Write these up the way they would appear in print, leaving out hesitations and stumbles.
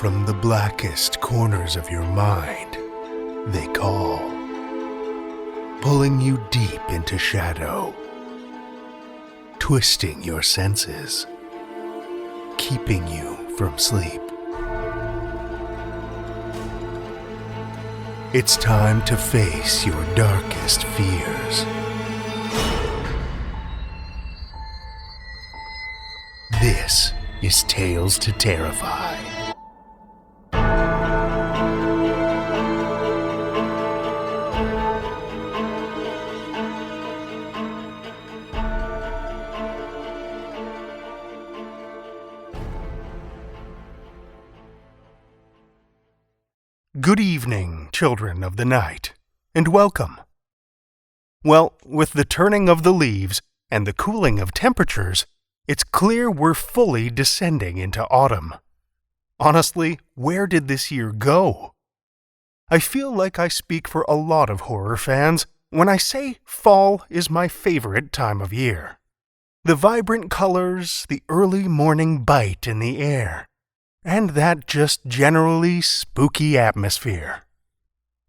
from the blackest corners of your mind, they call, pulling you deep into shadow, twisting your senses, keeping you from sleep. It's time to face your darkest fears. This is Tales to Terrify. Good evening, children of the night, and welcome. Well, with the turning of the leaves and the cooling of temperatures, it's clear we're fully descending into autumn. Honestly, where did this year go? I feel like I speak for a lot of horror fans when I say fall is my favorite time of year. The vibrant colors, the early morning bite in the air, and that just generally spooky atmosphere.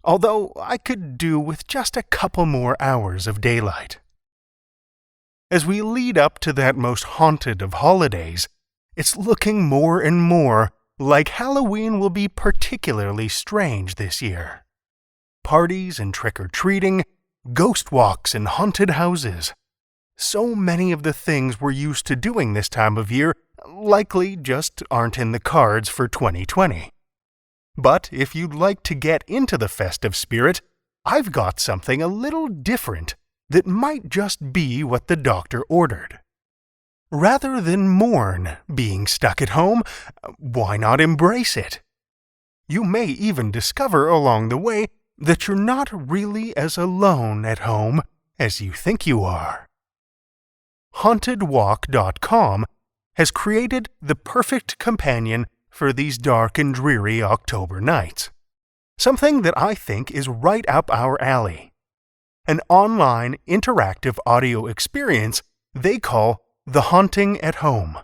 Although I could do with just a couple more hours of daylight. As we lead up to that most haunted of holidays, it's looking more and more like Halloween will be particularly strange this year. Parties and trick-or-treating, ghost walks and haunted houses. So many of the things we're used to doing this time of year likely just aren't in the cards for 2020. But if you'd like to get into the festive spirit, I've got something a little different that might just be what the doctor ordered. Rather than mourn being stuck at home, why not embrace it? You may even discover along the way that you're not really as alone at home as you think you are. HauntedWalk.com has created the perfect companion for these dark and dreary October nights. Something that I think is right up our alley. An online interactive audio experience they call The Haunting at Home.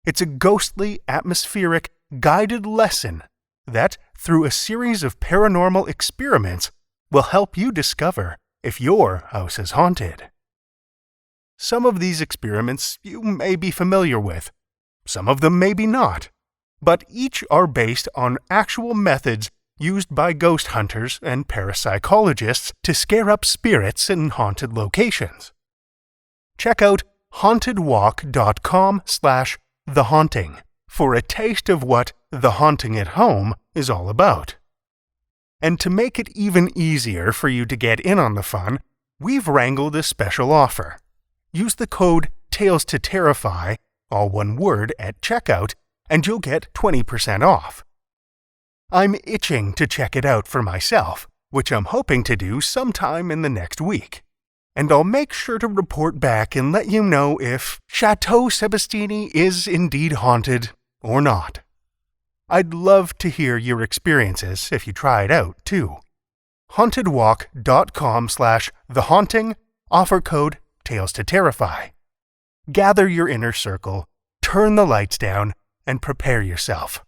It's a ghostly, atmospheric, guided lesson that, through a series of paranormal experiments, will help you discover if your house is haunted. Some of these experiments you may be familiar with, some of them maybe not, but each are based on actual methods used by ghost hunters and parapsychologists to scare up spirits in haunted locations. Check out hauntedwalk.com/thehaunting for a taste of what The Haunting at Home is all about. And to make it even easier for you to get in on the fun, we've wrangled a special offer. Use the code Tales to Terrify, all one word, at checkout, and you'll get 20% off. I'm itching to check it out for myself, which I'm hoping to do sometime in the next week. And I'll make sure to report back and let you know if Chateau Sebastini is indeed haunted or not. I'd love to hear your experiences if you try it out, too. HauntedWalk.com/thehaunting, offer code Tales to Terrify. Gather your inner circle, turn the lights down, and prepare yourself.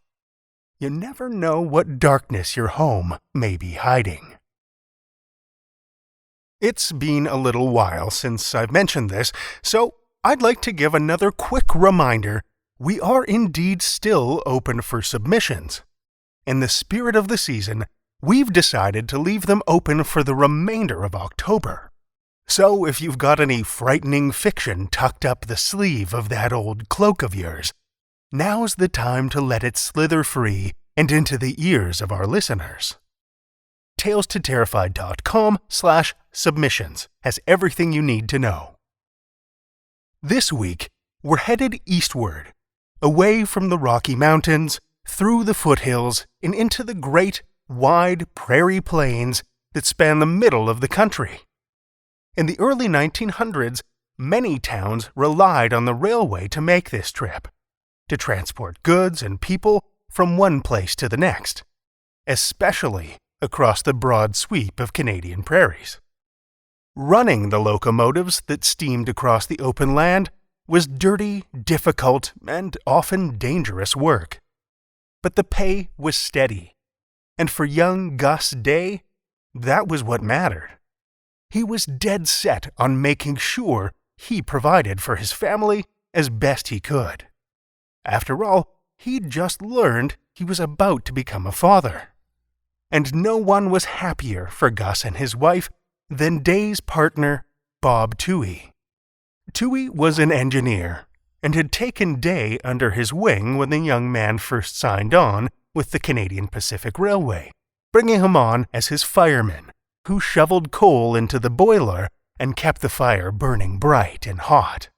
You never know what darkness your home may be hiding. It's been a little while since I've mentioned this, so I'd like to give another quick reminder we are indeed still open for submissions. In the spirit of the season, we've decided to leave them open for the remainder of October. So if you've got any frightening fiction tucked up the sleeve of that old cloak of yours, now's the time to let it slither free and into the ears of our listeners. TalesToTerrify.com/submissions has everything you need to know. This week, we're headed eastward, away from the Rocky Mountains, through the foothills, and into the great, wide prairie plains that span the middle of the country. In the early 1900s, many towns relied on the railway to make this trip, to transport goods and people from one place to the next, especially across the broad sweep of Canadian prairies. Running the locomotives that steamed across the open land was dirty, difficult, and often dangerous work. but the pay was steady. And for young Gus Day, that was what mattered. He was dead set on making sure he provided for his family as best he could. After all, he'd just learned he was about to become a father. And no one was happier for Gus and his wife than Day's partner, Bob Toohey. Toohey was an engineer and had taken Day under his wing when the young man first signed on with the Canadian Pacific Railway, bringing him on as his fireman, who shoveled coal into the boiler and kept the fire burning bright and hot.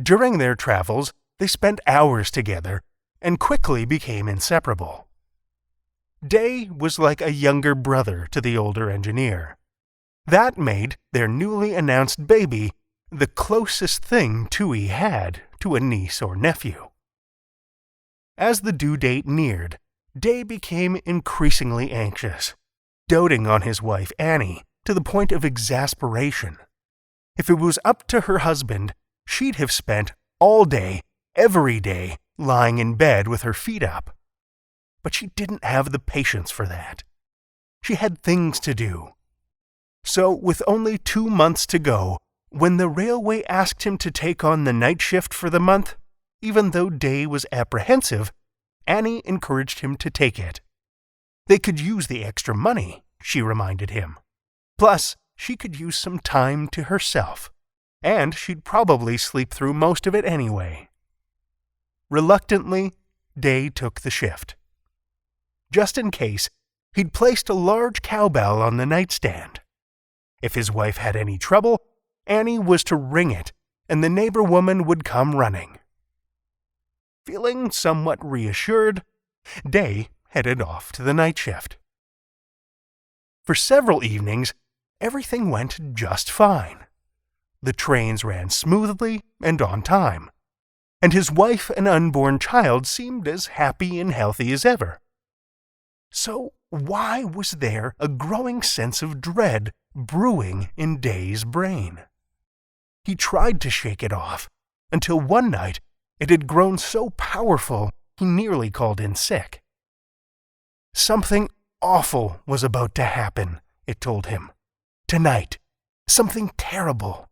During their travels, they spent hours together and quickly became inseparable. Day was like a younger brother to the older engineer. That made their newly announced baby the closest thing Toohey had to a niece or nephew. As the due date neared, Day became increasingly anxious, doting on his wife Annie to the point of exasperation. If it was up to her husband, she'd have spent all day, every day, lying in bed with her feet up. But she didn't have the patience for that. She had things to do. So, with only 2 months to go, when the railway asked him to take on the night shift for the month, even though Day was apprehensive, Annie encouraged him to take it. They could use the extra money, she reminded him. Plus, she could use some time to herself, and she'd probably sleep through most of it anyway. Reluctantly, Day took the shift. Just in case, he'd placed a large cowbell on the nightstand. If his wife had any trouble, Annie was to ring it, and the neighbor woman would come running. Feeling somewhat reassured, Day headed off to the night shift. For several evenings, everything went just fine. The trains ran smoothly and on time, and his wife and unborn child seemed as happy and healthy as ever. So why was there a growing sense of dread brewing in Day's brain? He tried to shake it off, until one night it had grown so powerful he nearly called in sick. Something awful was about to happen, it told him. Tonight. Something terrible.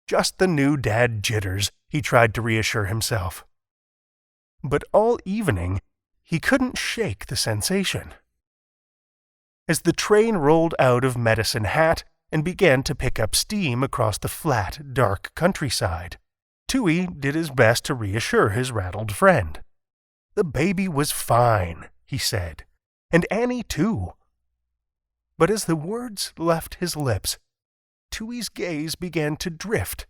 Just the new dad jitters, he tried to reassure himself. But all evening, he couldn't shake the sensation. As the train rolled out of Medicine Hat and began to pick up steam across the flat, dark countryside, Toohey did his best to reassure his rattled friend. The baby was fine, he said, and Annie too. But as the words left his lips, Toohey's gaze began to drift,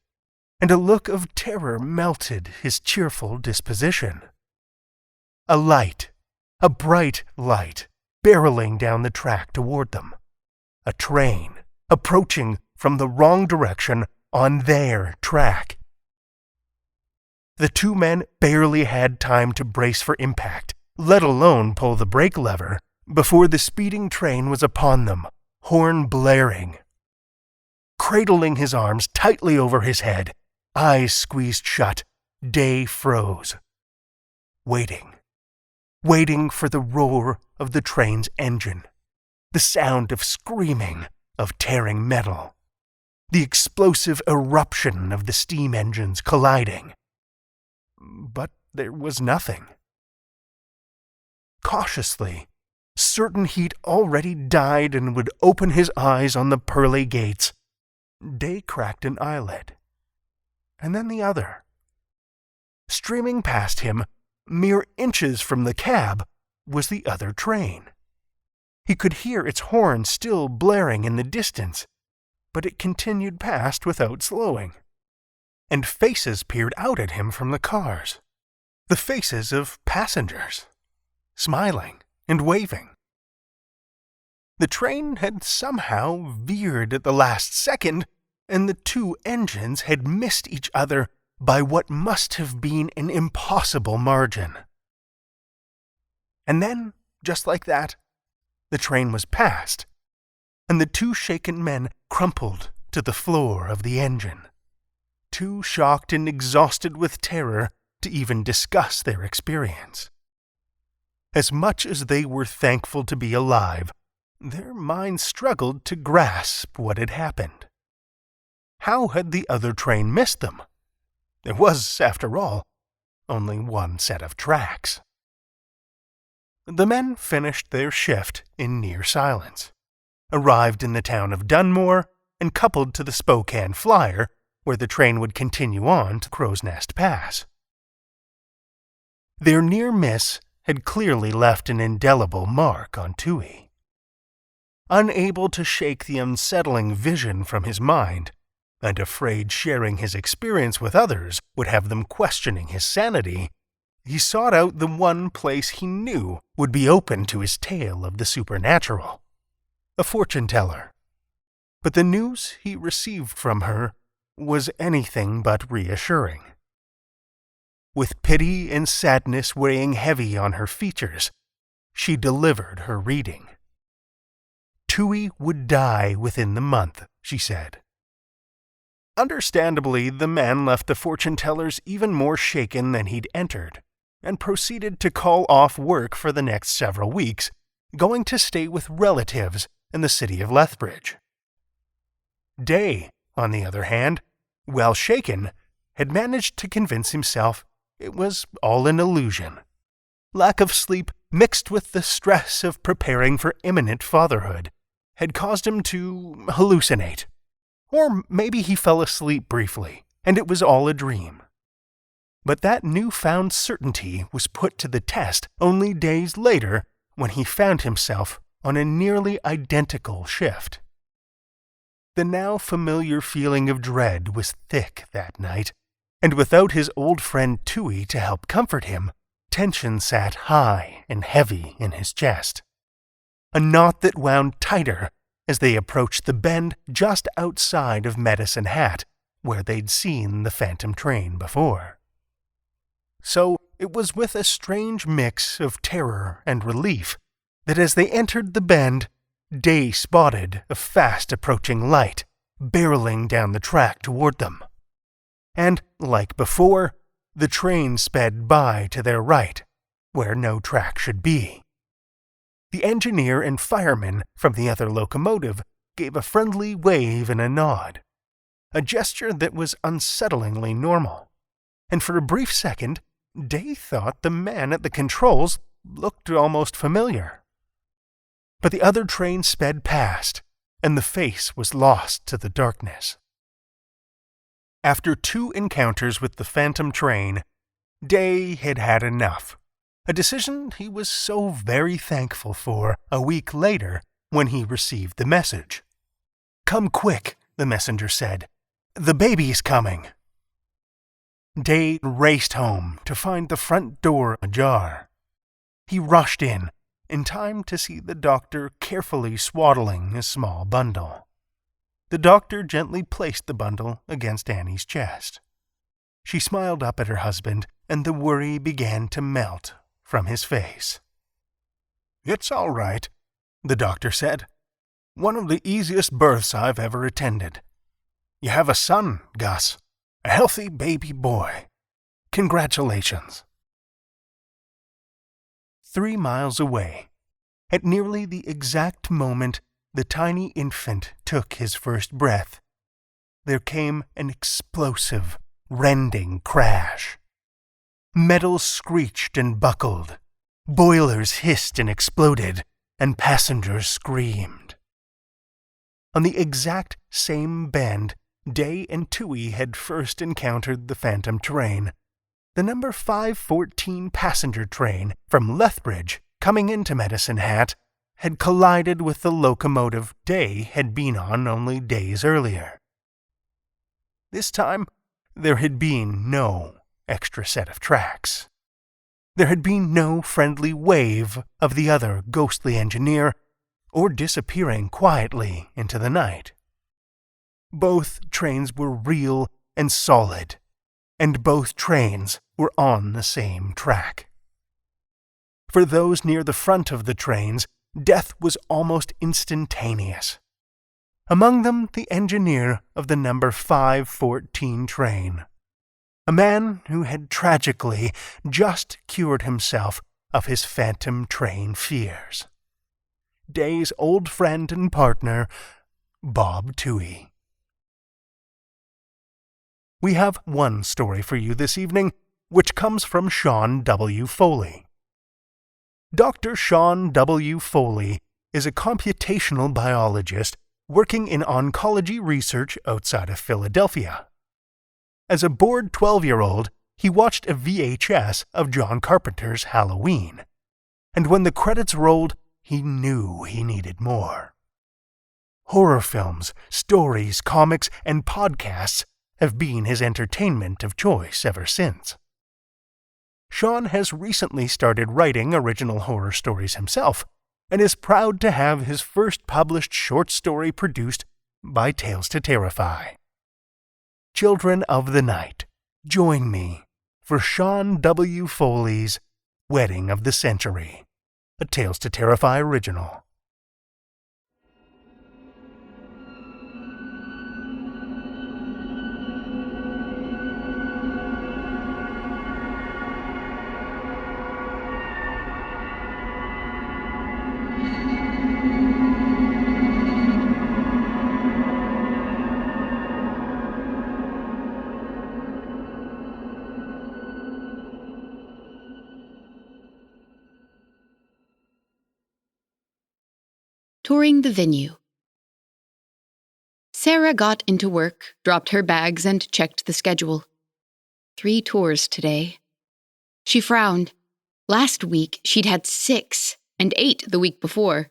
and a look of terror melted his cheerful disposition. A light, a bright light, barreling down the track toward them. A train, approaching from the wrong direction on their track. The two men barely had time to brace for impact, let alone pull the brake lever, before the speeding train was upon them, horn blaring. Cradling his arms tightly over his head, eyes squeezed shut, Day froze. Waiting for the roar of the train's engine, the sound of screaming, of tearing metal, the explosive eruption of the steam engines colliding. But there was nothing. Cautiously, certain he'd already died and would open his eyes on the pearly gates, Day cracked an eyelid, and then the other. Streaming past him, mere inches from the cab, was the other train. He could hear its horn still blaring in the distance, but it continued past without slowing. And faces peered out at him from the cars. The faces of passengers, smiling and waving. The train had somehow veered at the last second, and the two engines had missed each other by what must have been an impossible margin. And then, just like that, the train was past, and the two shaken men crumpled to the floor of the engine, too shocked and exhausted with terror to even discuss their experience. As much as they were thankful to be alive, their minds struggled to grasp what had happened. How had the other train missed them? There was, after all, only one set of tracks. The men finished their shift in near silence, arrived in the town of Dunmore, and coupled to the Spokane Flyer, where the train would continue on to Crow's Nest Pass. Their near miss had clearly left an indelible mark on Toohey. Unable to shake the unsettling vision from his mind, and afraid sharing his experience with others would have them questioning his sanity, he sought out the one place he knew would be open to his tale of the supernatural, a fortune-teller. But the news he received from her was anything but reassuring. With pity and sadness weighing heavy on her features, she delivered her reading. Toohey would die within the month, she said. Understandably, the man left the fortune-tellers even more shaken than he'd entered, and proceeded to call off work for the next several weeks, going to stay with relatives in the city of Lethbridge. Day, on the other hand, while shaken, had managed to convince himself it was all an illusion. Lack of sleep, mixed with the stress of preparing for imminent fatherhood, had caused him to hallucinate. Or maybe he fell asleep briefly, and it was all a dream. But that newfound certainty was put to the test only days later when he found himself on a nearly identical shift. The now familiar feeling of dread was thick that night, and without his old friend Toohey to help comfort him, tension sat high and heavy in his chest. A knot that wound tighter as they approached the bend just outside of Medicine Hat, where they'd seen the phantom train before. So it was with a strange mix of terror and relief that as they entered the bend, Day spotted a fast-approaching light barreling down the track toward them. And, like before, the train sped by to their right, where no track should be. The engineer and fireman from the other locomotive gave a friendly wave and a nod, a gesture that was unsettlingly normal, and for a brief second, Day thought the man at the controls looked almost familiar. But the other train sped past, and the face was lost to the darkness. After 2 encounters with the phantom train, Day had had enough, a decision he was so very thankful for a week later when he received the message. "Come quick," the messenger said. "The baby's coming." Day raced home to find the front door ajar. He rushed in time to see the doctor carefully swaddling a small bundle. The doctor gently placed the bundle against Annie's chest. She smiled up at her husband, and the worry began to melt from his face. "It's all right," the doctor said. "One of the easiest births I've ever attended. You have a son, Gus, a healthy baby boy. Congratulations." 3 miles away, at nearly the exact moment the tiny infant took his first breath, there came an explosive, rending crash. Metal screeched and buckled, boilers hissed and exploded, and passengers screamed. On the exact same bend Day and Toohey had first encountered the phantom train, the number 514 passenger train from Lethbridge coming into Medicine Hat had collided with the locomotive Day had been on only days earlier. This time, there had been no extra set of tracks. There had been no friendly wave of the other ghostly engineer, or disappearing quietly into the night. Both trains were real and solid, and both trains were on the same track. For those near the front of the trains, death was almost instantaneous. Among them the engineer of the number 514 train, a man who had tragically just cured himself of his phantom train fears. Day's old friend and partner, Bob Toohey. We have one story for you this evening, which comes from Shawn W. Foley. Dr. Shawn W. Foley is a computational biologist working in oncology research outside of Philadelphia. As a bored 12-year-old, he watched a VHS of John Carpenter's Halloween, and when the credits rolled, he knew he needed more. Horror films, stories, comics, and podcasts have been his entertainment of choice ever since. Shawn has recently started writing original horror stories himself, and is proud to have his first published short story produced by Tales to Terrify. Children of the Night, join me for Shawn W. Foley's Wedding of the Century, a Tales to Terrify original. Touring the venue. Sarah got into work, dropped her bags, and checked the schedule. 3 tours today. She frowned. Last week, she'd had 6, and 8 the week before.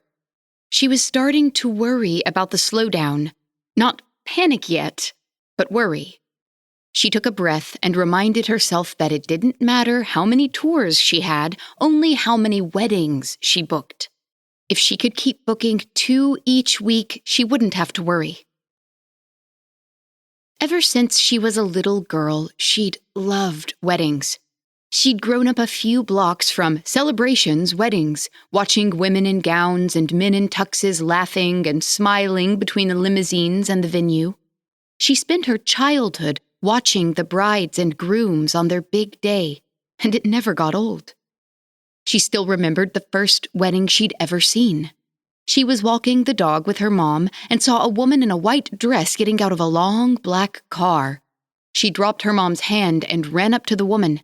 She was starting to worry about the slowdown. Not panic yet, but worry. She took a breath and reminded herself that it didn't matter how many tours she had, only how many weddings she booked. If she could keep booking 2 each week, she wouldn't have to worry. Ever since she was a little girl, she'd loved weddings. She'd grown up a few blocks from celebrations, weddings, watching women in gowns and men in tuxes laughing and smiling between the limousines and the venue. She spent her childhood watching the brides and grooms on their big day, and it never got old. She still remembered the first wedding she'd ever seen. She was walking the dog with her mom and saw a woman in a white dress getting out of a long black car. She dropped her mom's hand and ran up to the woman.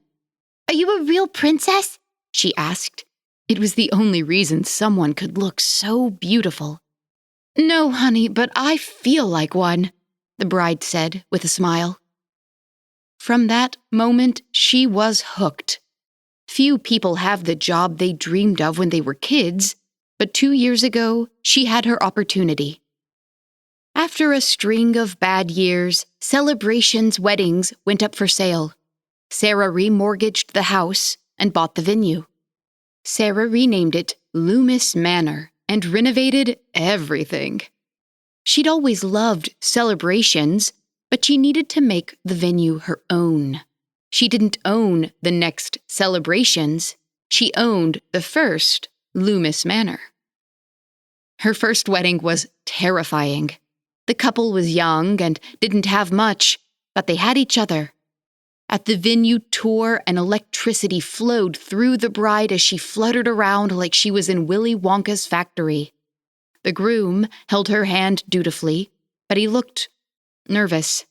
"Are you a real princess?" she asked. It was the only reason someone could look so beautiful. "No, honey, but I feel like one," the bride said with a smile. From that moment, she was hooked. Few people have the job they dreamed of when they were kids, but 2 years ago, she had her opportunity. After a string of bad years, Celebrations weddings went up for sale. Sarah remortgaged the house and bought the venue. Sarah renamed it Loomis Manor and renovated everything. She'd always loved celebrations, but she needed to make the venue her own. She didn't own the next celebrations. She owned the first Loomis Manor. Her first wedding was terrifying. The couple was young and didn't have much, but they had each other. At the venue tour, an electricity flowed through the bride as she fluttered around like she was in Willy Wonka's factory. The groom held her hand dutifully, but he looked nervous.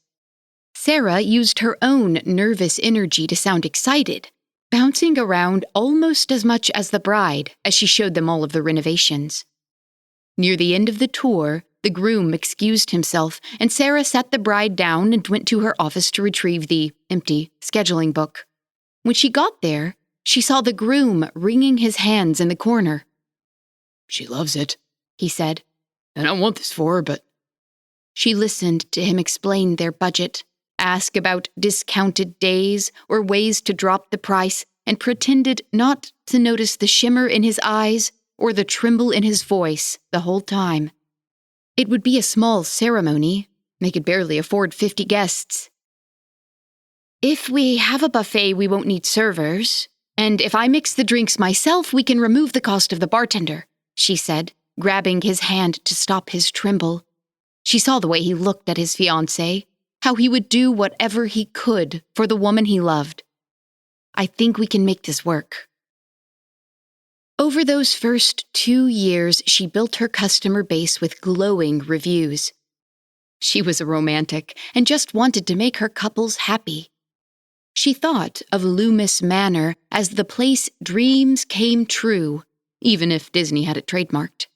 Sarah used her own nervous energy to sound excited, bouncing around almost as much as the bride as she showed them all of the renovations. Near the end of the tour, the groom excused himself, and Sarah sat the bride down and went to her office to retrieve the empty scheduling book. When she got there, she saw the groom wringing his hands in the corner. "She loves it," he said. "I don't want this for her, but—" She listened to him explain their budget, ask about discounted days or ways to drop the price, and pretended not to notice the shimmer in his eyes or the tremble in his voice the whole time. It would be a small ceremony. They could barely afford 50 guests. "If we have a buffet, we won't need servers. And if I mix the drinks myself, we can remove the cost of the bartender," she said, grabbing his hand to stop his tremble. She saw the way he looked at his fiancée, how he would do whatever he could for the woman he loved. "I think we can make this work." Over those first 2 years, she built her customer base with glowing reviews. She was a romantic and just wanted to make her couples happy. She thought of Loomis Manor as the place dreams came true, even if Disney had it trademarked.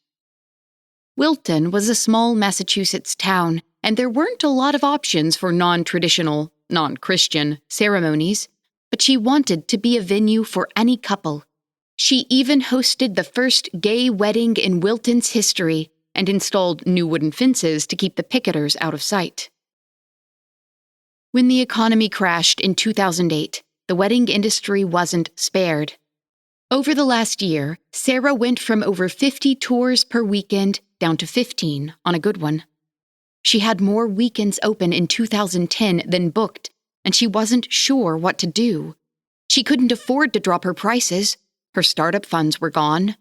Wilton was a small Massachusetts town, and there weren't a lot of options for non-traditional, non-Christian ceremonies, but she wanted to be a venue for any couple. She even hosted the first gay wedding in Wilton's history and installed new wooden fences to keep the picketers out of sight. When the economy crashed in 2008, the wedding industry wasn't spared. Over the last year, Sarah went from over 50 tours per weekend down to 15 on a good one. She had more weekends open in 2010 than booked, and she wasn't sure what to do. She couldn't afford to drop her prices. Her startup funds were gone.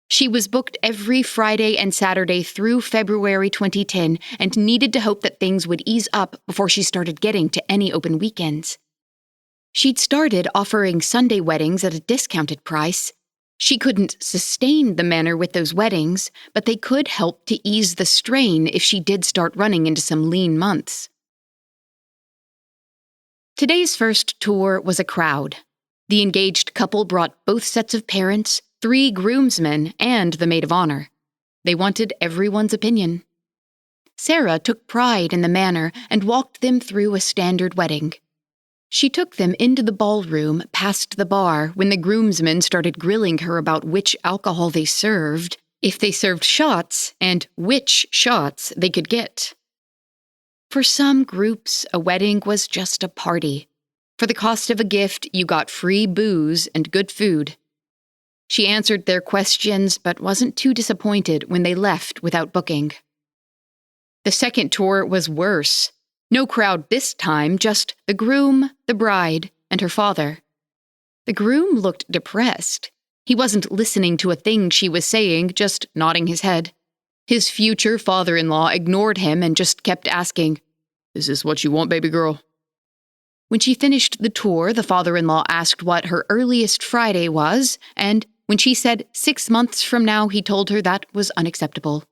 She was booked every Friday and Saturday through February 2010 and needed to hope that things would ease up before she started getting to any open weekends. She'd started offering Sunday weddings at a discounted price. She couldn't sustain the manor with those weddings, but they could help to ease the strain if she did start running into some lean months. Today's first tour was a crowd. The engaged couple brought both sets of parents, 3 groomsmen, and the maid of honor. They wanted everyone's opinion. Sarah took pride in the manor and walked them through a standard wedding. She took them into the ballroom past the bar when the groomsmen started grilling her about which alcohol they served, if they served shots, and which shots they could get. For some groups, a wedding was just a party. For the cost of a gift, you got free booze and good food. She answered their questions, but wasn't too disappointed when they left without booking. The second tour was worse. No crowd this time, just the groom, the bride, and her father. The groom looked depressed. He wasn't listening to a thing she was saying, just nodding his head. His future father-in-law ignored him and just kept asking, "Is this what you want, baby girl?" When she finished the tour, the father-in-law asked what her earliest Friday was, and when she said 6 months from now, he told her that was unacceptable.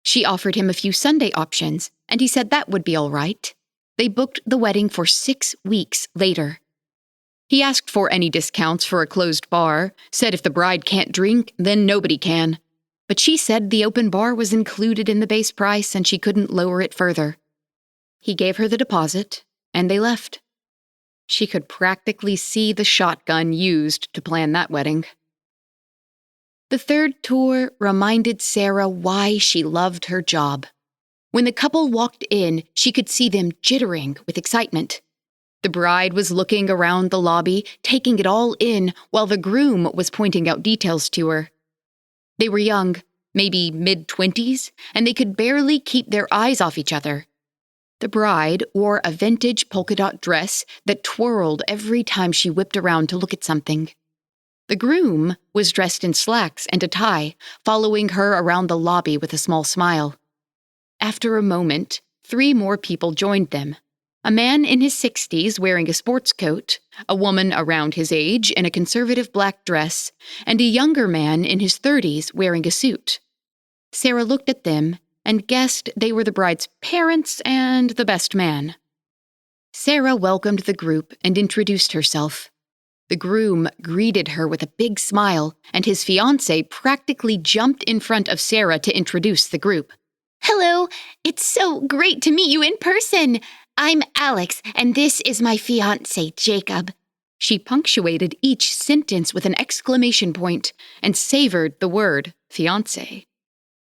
She offered him a few Sunday options, and he said that would be all right. They booked the wedding for 6 weeks later. He asked for any discounts for a closed bar, said if the bride can't drink, then nobody can. But she said the open bar was included in the base price and she couldn't lower it further. He gave her the deposit, and they left. She could practically see the shotgun used to plan that wedding. The third tour reminded Sarah why she loved her job. When the couple walked in, she could see them jittering with excitement. The bride was looking around the lobby, taking it all in, while the groom was pointing out details to her. They were young, maybe mid-20s, and they could barely keep their eyes off each other. The bride wore a vintage polka-dot dress that twirled every time she whipped around to look at something. The groom was dressed in slacks and a tie, following her around the lobby with a small smile. After a moment, 3 more people joined them. A man in his 60s wearing a sports coat, a woman around his age in a conservative black dress, and a younger man in his 30s wearing a suit. Sarah looked at them and guessed they were the bride's parents and the best man. Sarah welcomed the group and introduced herself. The groom greeted her with a big smile, and his fiancé practically jumped in front of Sarah to introduce the group. "Hello, it's so great to meet you in person. I'm Alex, and this is my fiancé, Jacob." She punctuated each sentence with an exclamation point and savored the word fiancé.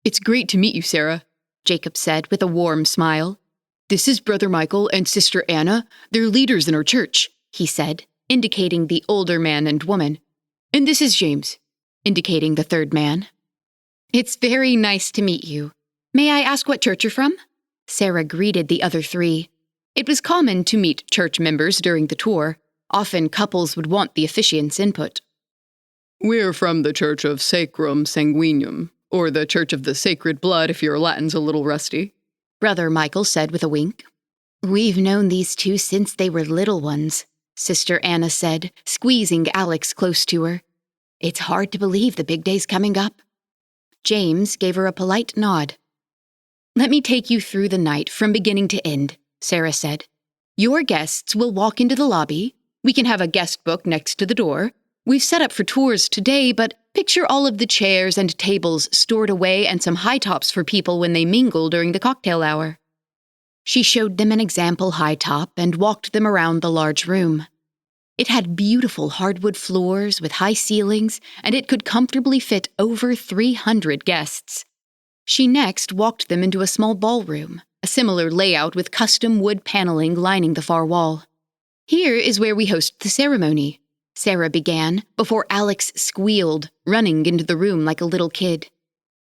"It's great to meet you, Sarah," Jacob said with a warm smile. "This is Brother Michael and Sister Anna. They're leaders in our church," he said, indicating the older man and woman. "And this is James," indicating the third man. "It's very nice to meet you. May I ask what church you're from?" Sarah greeted the other 3. It was common to meet church members during the tour. Often couples would want the officiant's input. "We're from the Church of Sacrum Sanguinium, or the Church of the Sacred Blood if your Latin's a little rusty," Brother Michael said with a wink. "We've known these 2 since they were little ones," Sister Anna said, squeezing Alex close to her. It's hard to believe the big day's coming up. James gave her a polite nod. Let me take you through the night from beginning to end, Sarah said. Your guests will walk into the lobby. We can have a guest book next to the door. We've set up for tours today, but picture all of the chairs and tables stored away and some high tops for people when they mingle during the cocktail hour. She showed them an example high top and walked them around the large room. It had beautiful hardwood floors with high ceilings, and it could comfortably fit over 300 guests. She next walked them into a small ballroom, a similar layout with custom wood paneling lining the far wall. Here is where we host the ceremony, Sarah began, before Alex squealed, running into the room like a little kid.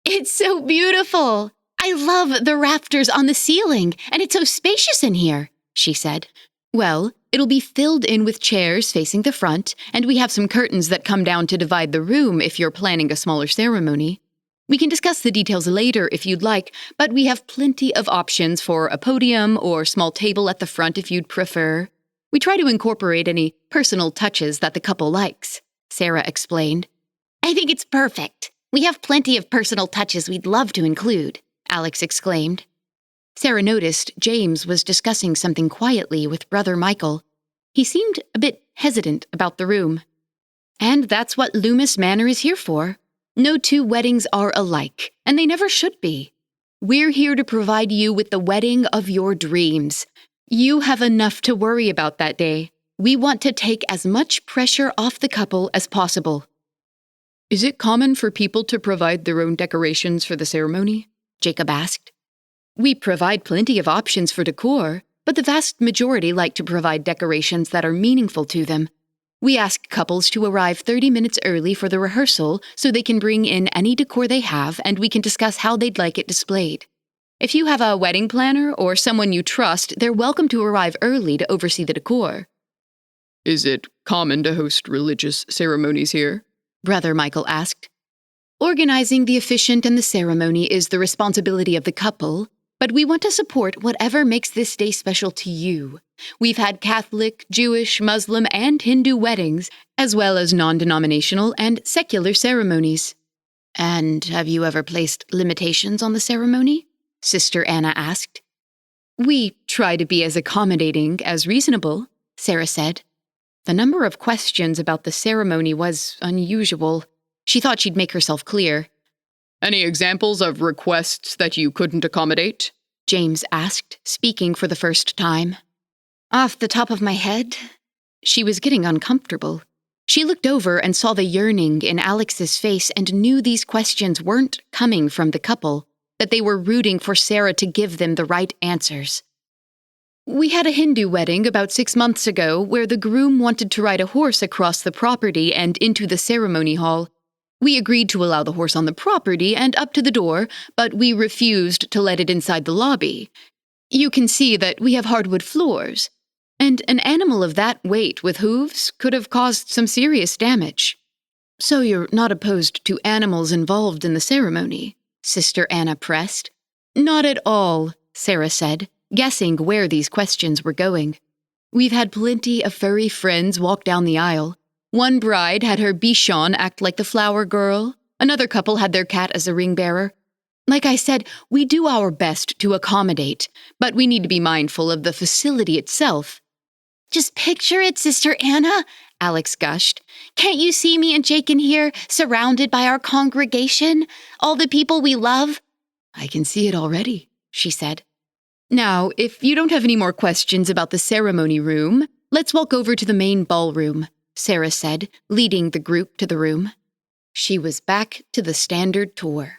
It's so beautiful! I love the rafters on the ceiling, and it's so spacious in here, she said. Well, it'll be filled in with chairs facing the front, and we have some curtains that come down to divide the room if you're planning a smaller ceremony. We can discuss the details later if you'd like, but we have plenty of options for a podium or small table at the front if you'd prefer. We try to incorporate any personal touches that the couple likes, Sarah explained. I think it's perfect. We have plenty of personal touches we'd love to include, Alex exclaimed. Sarah noticed James was discussing something quietly with Brother Michael. He seemed a bit hesitant about the room. And that's what Loomis Manor is here for. No two weddings are alike, and they never should be. We're here to provide you with the wedding of your dreams. You have enough to worry about that day. We want to take as much pressure off the couple as possible. Is it common for people to provide their own decorations for the ceremony? Jacob asked. We provide plenty of options for decor, but the vast majority like to provide decorations that are meaningful to them. We ask couples to arrive 30 minutes early for the rehearsal so they can bring in any decor they have and we can discuss how they'd like it displayed. If you have a wedding planner or someone you trust, they're welcome to arrive early to oversee the decor. Is it common to host religious ceremonies here? Brother Michael asked. Organizing the officiant and the ceremony is the responsibility of the couple, but we want to support whatever makes this day special to you. We've had Catholic, Jewish, Muslim, and Hindu weddings, as well as non-denominational and secular ceremonies. And have you ever placed limitations on the ceremony? Sister Anna asked. We try to be as accommodating as reasonable, Sarah said. The number of questions about the ceremony was unusual. She thought she'd make herself clear. Any examples of requests that you couldn't accommodate? James asked, speaking for the first time. Off the top of my head, she was getting uncomfortable. She looked over and saw the yearning in Alex's face and knew these questions weren't coming from the couple, that they were rooting for Sarah to give them the right answers. We had a Hindu wedding about 6 months ago where the groom wanted to ride a horse across the property and into the ceremony hall. We agreed to allow the horse on the property and up to the door, but we refused to let it inside the lobby. You can see that we have hardwood floors, and an animal of that weight with hooves could have caused some serious damage. So you're not opposed to animals involved in the ceremony? Sister Anna pressed. Not at all, Sarah said, guessing where these questions were going. We've had plenty of furry friends walk down the aisle. One bride had her Shawn act like the flower girl. Another couple had their cat as a ring bearer. Like I said, we do our best to accommodate, but we need to be mindful of the facility itself. Just picture it, Sister Anna, Alex gushed. Can't you see me and Jake in here, surrounded by our congregation? All the people we love? I can see it already, she said. Now, if you don't have any more questions about the ceremony room, let's walk over to the main ballroom, Sarah said, leading the group to the room. She was back to the standard tour.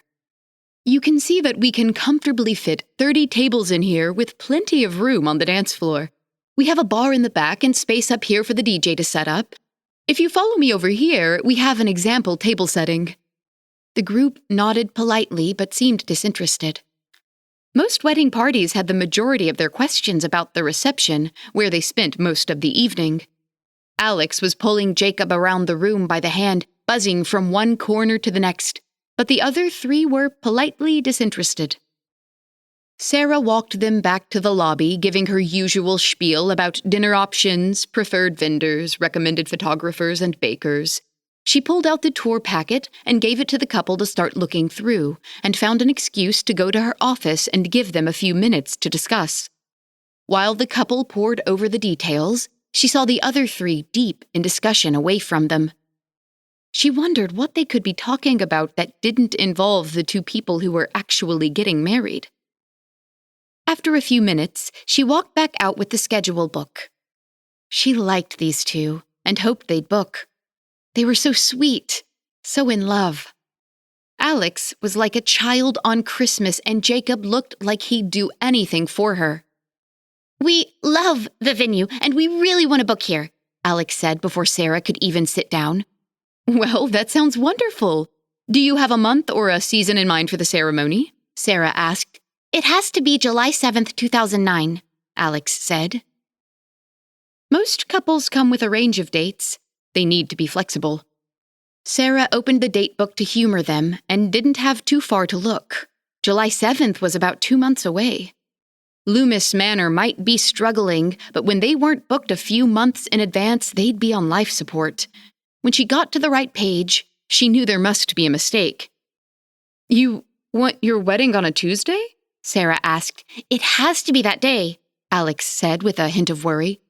You can see that we can comfortably fit 30 tables in here with plenty of room on the dance floor. We have a bar in the back and space up here for the DJ to set up. If you follow me over here, we have an example table setting. The group nodded politely but seemed disinterested. Most wedding parties had the majority of their questions about the reception, where they spent most of the evening. Alex was pulling Jacob around the room by the hand, buzzing from one corner to the next, but the other three were politely disinterested. Sarah walked them back to the lobby, giving her usual spiel about dinner options, preferred vendors, recommended photographers, and bakers. She pulled out the tour packet and gave it to the couple to start looking through, and found an excuse to go to her office and give them a few minutes to discuss. While the couple pored over the details, she saw the other three deep in discussion away from them. She wondered what they could be talking about that didn't involve the two people who were actually getting married. After a few minutes, she walked back out with the schedule book. She liked these two and hoped they'd book. They were so sweet, so in love. Alex was like a child on Christmas, and Jacob looked like he'd do anything for her. We love the venue, and we really want to book here, Alex said before Sarah could even sit down. Well, that sounds wonderful. Do you have a month or a season in mind for the ceremony? Sarah asked. It has to be July 7th, 2009, Alex said. Most couples come with a range of dates. They need to be flexible. Sarah opened the date book to humor them and didn't have too far to look. July 7th was about 2 months away. Loomis Manor might be struggling, but when they weren't booked a few months in advance, they'd be on life support. When she got to the right page, she knew there must be a mistake. You want your wedding on a Tuesday? Sarah asked. It has to be that day, Alex said with a hint of worry.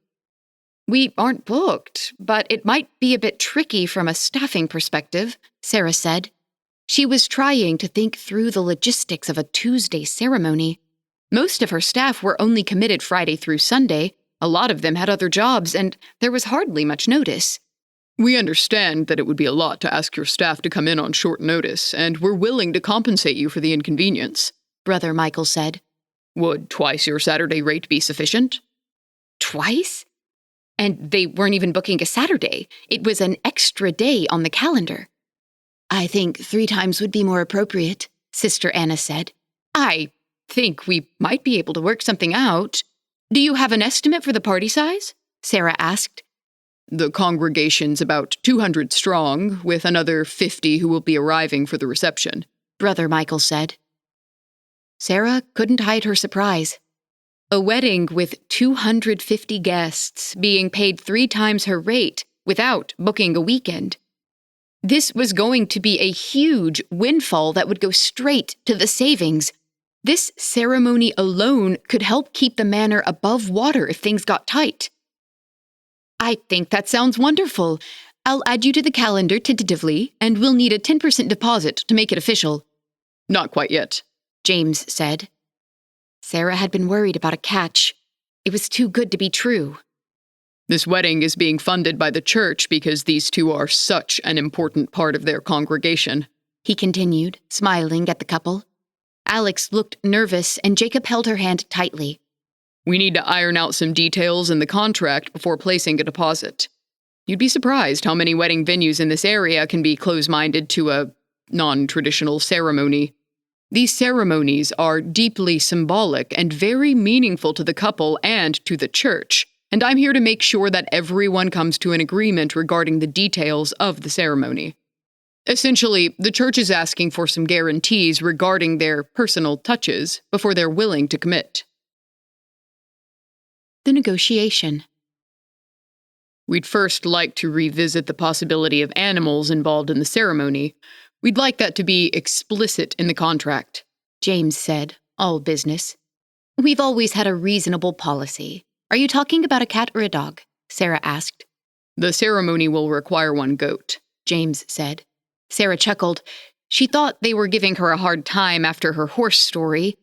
We aren't booked, but it might be a bit tricky from a staffing perspective, Sarah said. She was trying to think through the logistics of a Tuesday ceremony. Most of her staff were only committed Friday through Sunday. A lot of them had other jobs, and there was hardly much notice. We understand that it would be a lot to ask your staff to come in on short notice, and we're willing to compensate you for the inconvenience, Brother Michael said. Would twice your Saturday rate be sufficient? Twice? And they weren't even booking a Saturday. It was an extra day on the calendar. I think 3 times would be more appropriate, Sister Anna said. I think we might be able to work something out. Do you have an estimate for the party size? Sarah asked. The congregation's about 200 strong, with another 50 who will be arriving for the reception, Brother Michael said. Sarah couldn't hide her surprise. A wedding with 250 guests being paid 3 times her rate without booking a weekend. This was going to be a huge windfall that would go straight to the savings. This ceremony alone could help keep the manor above water if things got tight. I think that sounds wonderful. I'll add you to the calendar tentatively, and we'll need a 10% deposit to make it official. Not quite yet, James said. Sarah had been worried about a catch. It was too good to be true. This wedding is being funded by the church because these two are such an important part of their congregation, he continued, smiling at the couple. Alex looked nervous, and Jacob held her hand tightly. We need to iron out some details in the contract before placing a deposit. You'd be surprised how many wedding venues in this area can be close-minded to a non-traditional ceremony. These ceremonies are deeply symbolic and very meaningful to the couple and to the church, and I'm here to make sure that everyone comes to an agreement regarding the details of the ceremony. Essentially, the church is asking for some guarantees regarding their personal touches before they're willing to commit. The negotiation. We'd first like to revisit the possibility of animals involved in the ceremony. We'd like that to be explicit in the contract, James said, all business. We've always had a reasonable policy. Are you talking about a cat or a dog? Sarah asked. The ceremony will require 1 goat, James said. Sarah chuckled. She thought they were giving her a hard time after her horse story,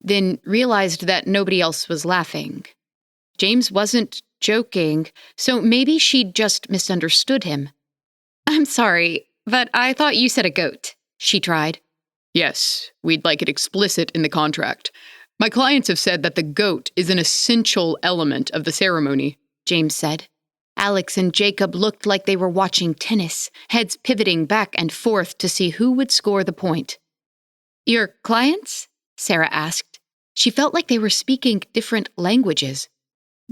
then realized that nobody else was laughing. James wasn't joking, so maybe she'd just misunderstood him. I'm sorry, but I thought you said a goat, she tried. Yes, we'd like it explicit in the contract. My clients have said that the goat is an essential element of the ceremony, James said. Alex and Jacob looked like they were watching tennis, heads pivoting back and forth to see who would score the point. Your clients? Sarah asked. She felt like they were speaking different languages.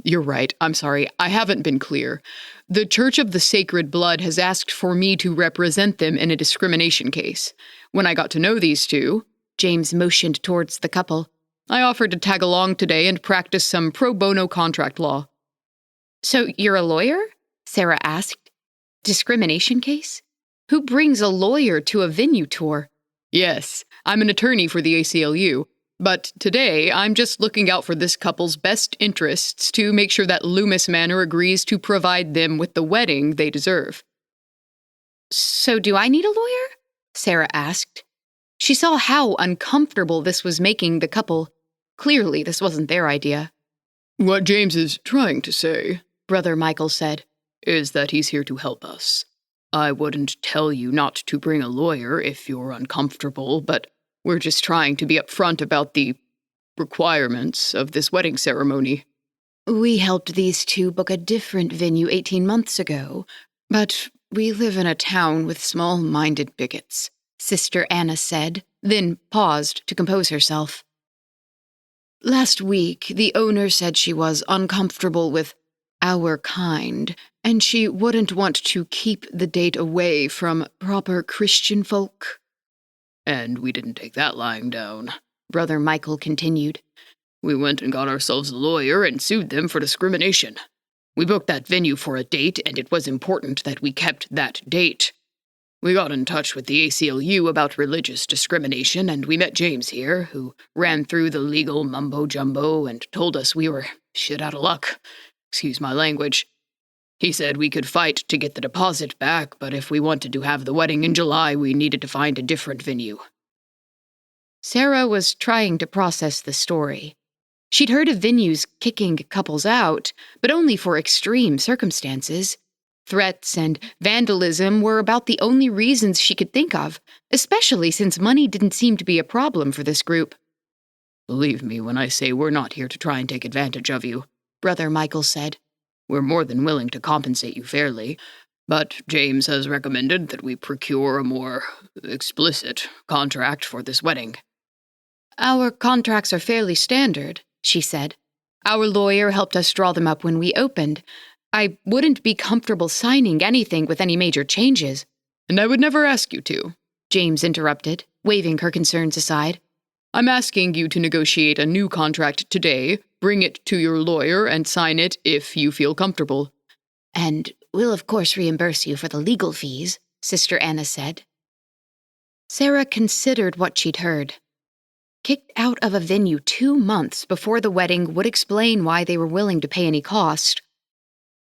You're right, I'm sorry, I haven't been clear. The Church of the Sacred Blood has asked for me to represent them in a discrimination case. When I got to know these two, James motioned towards the couple, I offered to tag along today and practice some pro bono contract law. So you're a lawyer? Sarah asked. Discrimination case? Who brings a lawyer to a venue tour? Yes, I'm an attorney for the ACLU, but today I'm just looking out for this couple's best interests to make sure that Loomis Manor agrees to provide them with the wedding they deserve. So do I need a lawyer? Sarah asked. She saw how uncomfortable this was making the couple. Clearly, this wasn't their idea. What James is trying to say, Brother Michael said, is that he's here to help us. I wouldn't tell you not to bring a lawyer if you're uncomfortable, but we're just trying to be upfront about the requirements of this wedding ceremony. We helped these two book a different venue 18 months ago, but we live in a town with small-minded bigots, Sister Anna said, then paused to compose herself. Last week, the owner said she was uncomfortable with our kind, and she wouldn't want to keep the date away from proper Christian folk. And we didn't take that lying down, Brother Michael continued. We went and got ourselves a lawyer and sued them for discrimination. We booked that venue for a date, and it was important that we kept that date. We got in touch with the ACLU about religious discrimination, and we met James here, who ran through the legal mumbo-jumbo and told us we were shit out of luck. Excuse my language. He said we could fight to get the deposit back, but if we wanted to have the wedding in July, we needed to find a different venue. Sarah was trying to process the story. She'd heard of venues kicking couples out, but only for extreme circumstances. Threats and vandalism were about the only reasons she could think of, especially since money didn't seem to be a problem for this group. Believe me when I say we're not here to try and take advantage of you, Brother Michael said. We're more than willing to compensate you fairly, but James has recommended that we procure a more explicit contract for this wedding. Our contracts are fairly standard, she said. Our lawyer helped us draw them up when we opened. I wouldn't be comfortable signing anything with any major changes. And I would never ask you to, James interrupted, waving her concerns aside. I'm asking you to negotiate a new contract today, bring it to your lawyer, and sign it if you feel comfortable. And we'll of course reimburse you for the legal fees, Sister Anna said. Sarah considered what she'd heard. Kicked out of a venue 2 months before the wedding would explain why they were willing to pay any cost.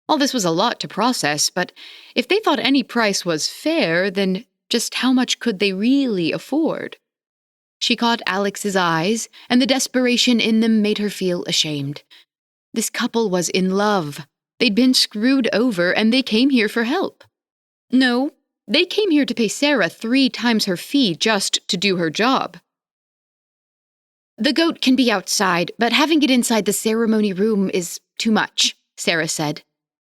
All this was a lot to process, but if they thought any price was fair, then just how much could they really afford? She caught Alex's eyes, and the desperation in them made her feel ashamed. This couple was in love. They'd been screwed over, and they came here for help. No, they came here to pay Sarah 3 times her fee just to do her job. The goat can be outside, but having it inside the ceremony room is too much, Sarah said.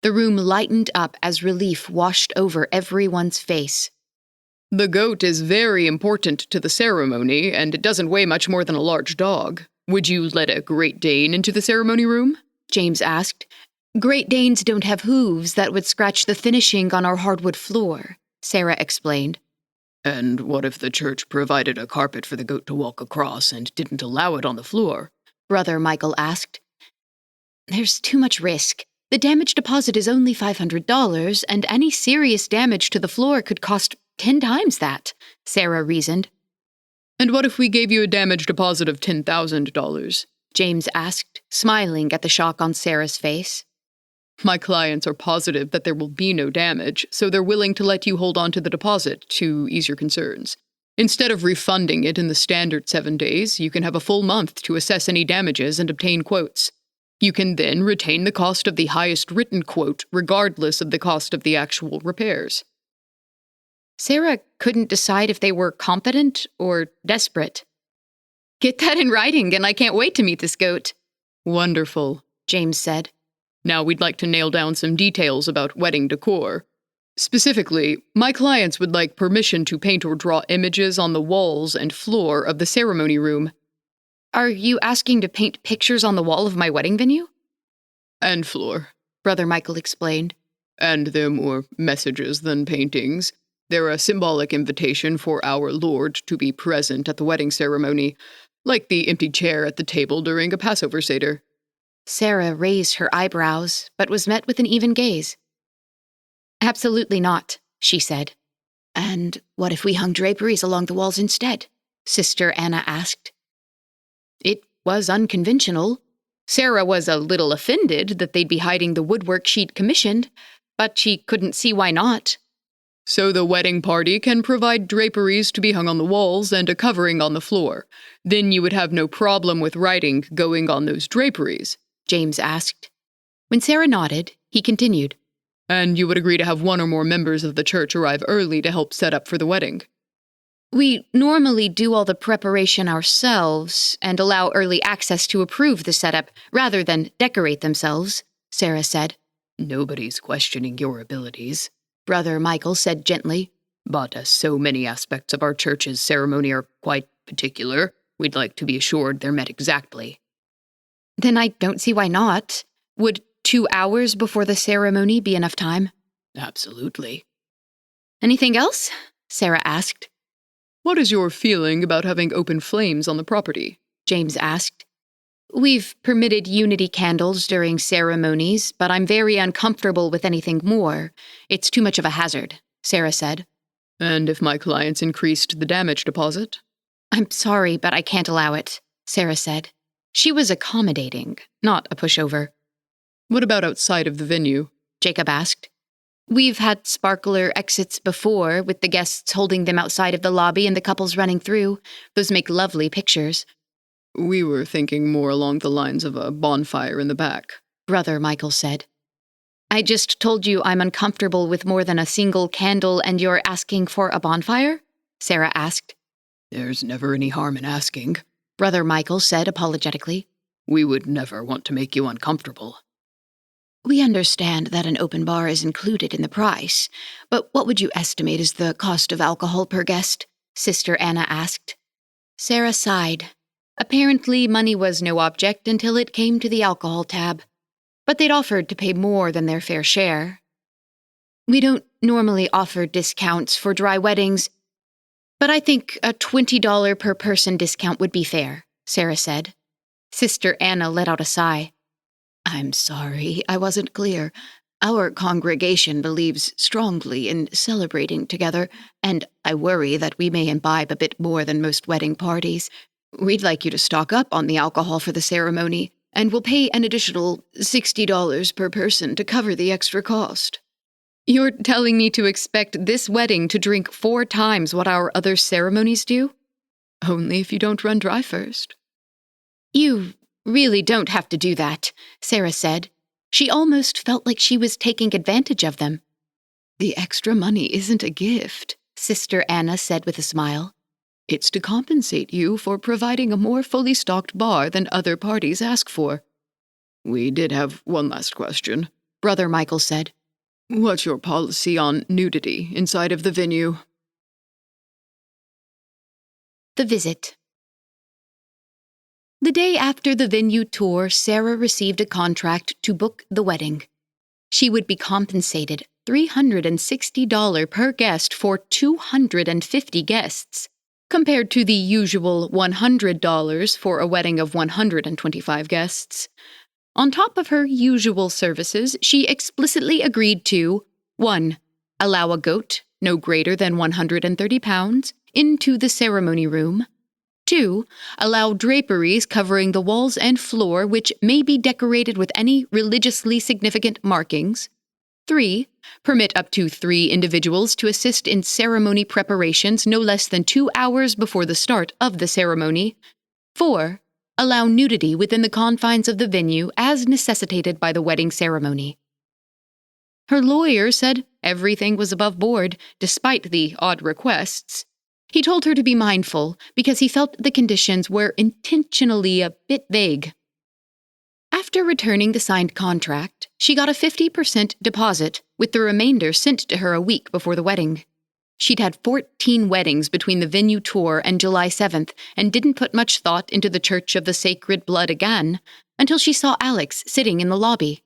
The room lightened up as relief washed over everyone's face. The goat is very important to the ceremony, and it doesn't weigh much more than a large dog. Would you let a Great Dane into the ceremony room? James asked. Great Danes don't have hooves that would scratch the finishing on our hardwood floor, Sarah explained. And what if the church provided a carpet for the goat to walk across and didn't allow it on the floor? Brother Michael asked. There's too much risk. The damage deposit is only $500, and any serious damage to the floor could cost 10 times that, Sarah reasoned. And what if we gave you a damage deposit of $10,000? James asked, smiling at the shock on Sarah's face. My clients are positive that there will be no damage, so they're willing to let you hold on to the deposit to ease your concerns. Instead of refunding it in the standard 7 days, you can have a full month to assess any damages and obtain quotes. You can then retain the cost of the highest written quote, regardless of the cost of the actual repairs. Sarah couldn't decide if they were competent or desperate. Get that in writing, and I can't wait to meet this goat. Wonderful, James said. Now we'd like to nail down some details about wedding decor. Specifically, my clients would like permission to paint or draw images on the walls and floor of the ceremony room. Are you asking to paint pictures on the wall of my wedding venue? And floor, Brother Michael explained. And they're more messages than paintings. They're a symbolic invitation for our Lord to be present at the wedding ceremony, like the empty chair at the table during a Passover Seder. Sarah raised her eyebrows, but was met with an even gaze. Absolutely not, she said. And what if we hung draperies along the walls instead? Sister Anna asked. It was unconventional. Sarah was a little offended that they'd be hiding the woodwork she'd commissioned, but she couldn't see why not. So the wedding party can provide draperies to be hung on the walls and a covering on the floor. Then you would have no problem with writing going on those draperies, James asked. When Sarah nodded, he continued. And you would agree to have one or more members of the church arrive early to help set up for the wedding. We normally do all the preparation ourselves and allow early access to approve the setup rather than decorate themselves, Sarah said. Nobody's questioning your abilities, Brother Michael said gently. But as so many aspects of our church's ceremony are quite particular, we'd like to be assured they're met exactly. Then I don't see why not. Would 2 hours before the ceremony be enough time? Absolutely. Anything else? Sarah asked. What is your feeling about having open flames on the property? James asked. We've permitted unity candles during ceremonies, but I'm very uncomfortable with anything more. It's too much of a hazard, Sarah said. And if my clients increased the damage deposit? I'm sorry, but I can't allow it, Sarah said. She was accommodating, not a pushover. What about outside of the venue? Jacob asked. We've had sparkler exits before, with the guests holding them outside of the lobby and the couples running through. Those make lovely pictures. We were thinking more along the lines of a bonfire in the back, Brother Michael said. I just told you I'm uncomfortable with more than a single candle and you're asking for a bonfire? Sarah asked. There's never any harm in asking, Brother Michael said apologetically. We would never want to make you uncomfortable. We understand that an open bar is included in the price, but what would you estimate is the cost of alcohol per guest? Sister Anna asked. Sarah sighed. Apparently, money was no object until it came to the alcohol tab, but they'd offered to pay more than their fair share. We don't normally offer discounts for dry weddings, but I think a $20 per person discount would be fair, Sarah said. Sister Anna let out a sigh. I'm sorry, I wasn't clear. Our congregation believes strongly in celebrating together, and I worry that we may imbibe a bit more than most wedding parties. We'd like you to stock up on the alcohol for the ceremony, and we'll pay an additional $60 per person to cover the extra cost. You're telling me to expect this wedding to drink 4 times what our other ceremonies do? Only if you don't run dry first. You really don't have to do that, Sarah said. She almost felt like she was taking advantage of them. The extra money isn't a gift, Sister Anna said with a smile. It's to compensate you for providing a more fully stocked bar than other parties ask for. We did have one last question, Brother Michael said. What's your policy on nudity inside of the venue? The visit. The day after the venue tour, Sarah received a contract to book the wedding. She would be compensated $360 per guest for 250 guests, compared to the usual $100 for a wedding of 125 guests. On top of her usual services, she explicitly agreed to 1. Allow a goat, no greater than 130 pounds, into the ceremony room. 2. Allow draperies covering the walls and floor which may be decorated with any religiously significant markings. 3. Permit up to 3 individuals to assist in ceremony preparations no less than 2 hours before the start of the ceremony. 4. Allow nudity within the confines of the venue as necessitated by the wedding ceremony. Her lawyer said everything was above board, despite the odd requests. He told her to be mindful because he felt the conditions were intentionally a bit vague. After returning the signed contract, she got a 50% deposit, with the remainder sent to her a week before the wedding. She'd had 14 weddings between the venue tour and July 7th and didn't put much thought into the Church of the Sacred Blood again until she saw Alex sitting in the lobby.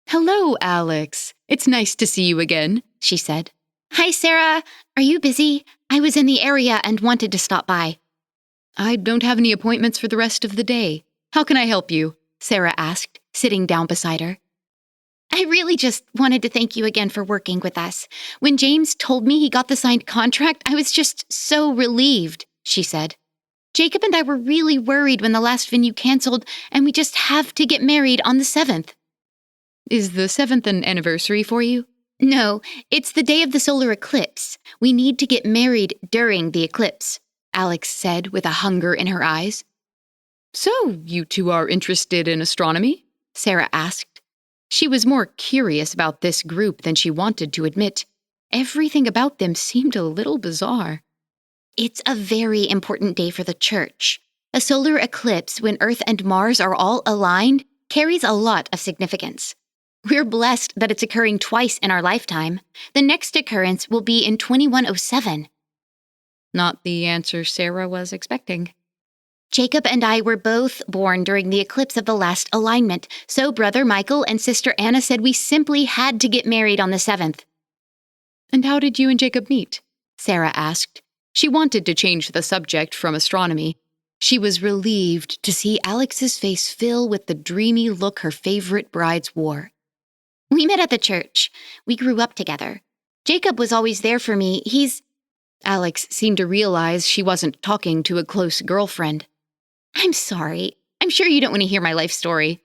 "Hello, Alex. It's nice to see you again," she said. Hi, Sarah. Are you busy? I was in the area and wanted to stop by. "I don't have any appointments for the rest of the day. How can I help you?" Sarah asked, sitting down beside her. I really just wanted to thank you again for working with us. When James told me he got the signed contract, I was just so relieved, she said. Jacob and I were really worried when the last venue canceled, and we just have to get married on the 7th. Is the 7th an anniversary for you? No, it's the day of the solar eclipse. We need to get married during the eclipse, Alex said with a hunger in her eyes. So, you two are interested in astronomy? Sarah asked. She was more curious about this group than she wanted to admit. Everything about them seemed a little bizarre. It's a very important day for the church. A solar eclipse, when Earth and Mars are all aligned, carries a lot of significance. We're blessed that it's occurring twice in our lifetime. The next occurrence will be in 2107. Not the answer Sarah was expecting. Jacob and I were both born during the eclipse of the last alignment, so Brother Michael and Sister Anna said we simply had to get married on the 7th. And how did you and Jacob meet? Sarah asked. She wanted to change the subject from astronomy. She was relieved to see Alex's face fill with the dreamy look her favorite brides wore. We met at the church. We grew up together. Jacob was always there for me. Alex seemed to realize she wasn't talking to a close girlfriend. I'm sorry. I'm sure you don't want to hear my life story.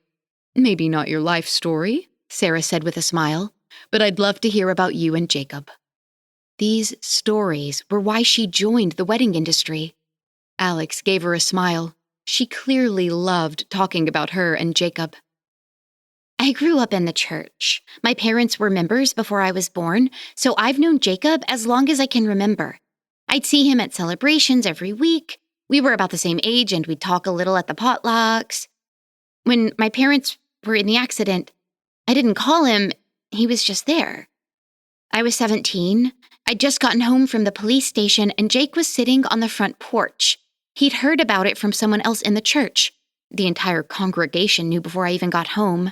Maybe not your life story, Sarah said with a smile, but I'd love to hear about you and Jacob. These stories were why she joined the wedding industry. Alex gave her a smile. She clearly loved talking about her and Jacob. I grew up in the church. My parents were members before I was born, so I've known Jacob as long as I can remember. I'd see him at celebrations every week. We were about the same age, and we'd talk a little at the potlucks. When my parents were in the accident, I didn't call him. He was just there. I was 17. I'd just gotten home from the police station, and Jake was sitting on the front porch. He'd heard about it from someone else in the church. The entire congregation knew before I even got home.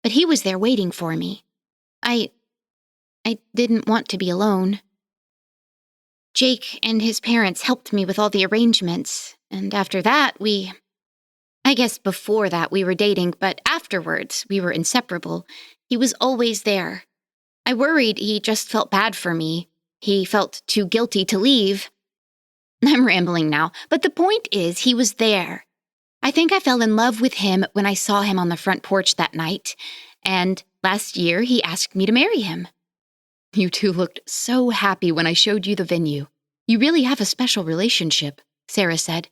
But he was there waiting for me. I didn't want to be alone. Jake and his parents helped me with all the arrangements, and after that, I guess before that we were dating, but afterwards we were inseparable. He was always there. I worried he just felt bad for me. He felt too guilty to leave. I'm rambling now, but the point is he was there. I think I fell in love with him when I saw him on the front porch that night, and last year he asked me to marry him. You two looked so happy when I showed you the venue. You really have a special relationship, Sarah said.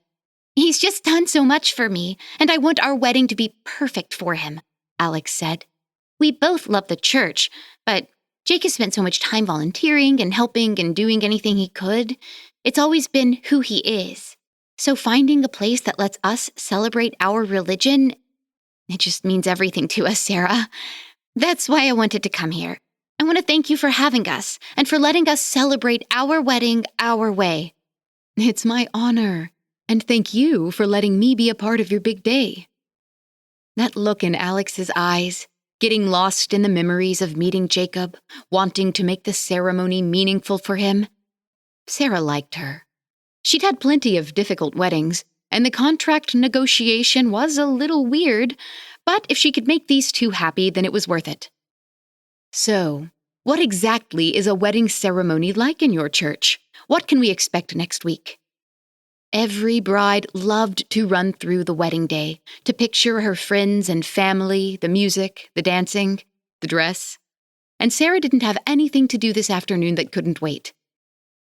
He's just done so much for me, and I want our wedding to be perfect for him, Alex said. We both love the church, but Jake has spent so much time volunteering and helping and doing anything he could. It's always been who he is. So finding a place that lets us celebrate our religion, it just means everything to us, Sarah. That's why I wanted to come here. I want to thank you for having us and for letting us celebrate our wedding our way. It's my honor, and thank you for letting me be a part of your big day. That look in Alex's eyes, getting lost in the memories of meeting Jacob, wanting to make the ceremony meaningful for him. Sarah liked her. She'd had plenty of difficult weddings, and the contract negotiation was a little weird, but if she could make these two happy, then it was worth it. So, what exactly is a wedding ceremony like in your church? What can we expect next week? Every bride loved to run through the wedding day, to picture her friends and family, the music, the dancing, the dress. And Sarah didn't have anything to do this afternoon that couldn't wait.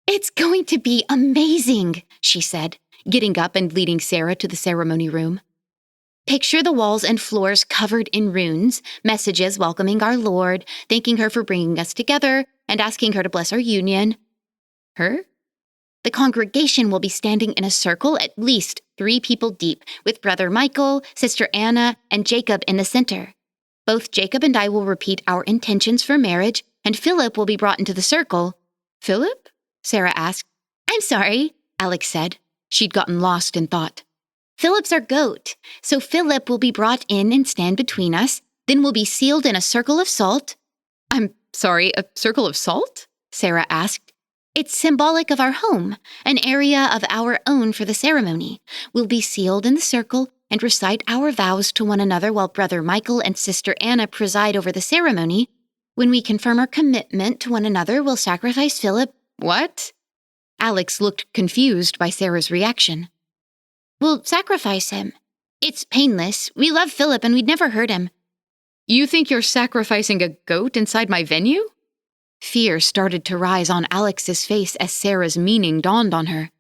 It's going to be amazing, she said, getting up and leading Sarah to the ceremony room. Picture the walls and floors covered in runes, messages welcoming our Lord, thanking her for bringing us together, and asking her to bless our union. Her? The congregation will be standing in a circle at least 3 people deep, with Brother Michael, Sister Anna, and Jacob in the center. Both Jacob and I will repeat our intentions for marriage, and Philip will be brought into the circle. Philip? Sarah asked. I'm sorry, Alex said. She'd gotten lost in thought. Philip's our goat, so Philip will be brought in and stand between us, then we'll be sealed in a circle of salt. I'm sorry, a circle of salt? Sarah asked. It's symbolic of our home, an area of our own for the ceremony. We'll be sealed in the circle, and recite our vows to one another while Brother Michael and Sister Anna preside over the ceremony. When we confirm our commitment to one another, we'll sacrifice Philip." What? Alex looked confused by Sarah's reaction. "We'll sacrifice him. It's painless. We love Philip and we'd never hurt him." You think you're sacrificing a goat inside my venue? Fear started to rise on Alex's face as Sarah's meaning dawned on her.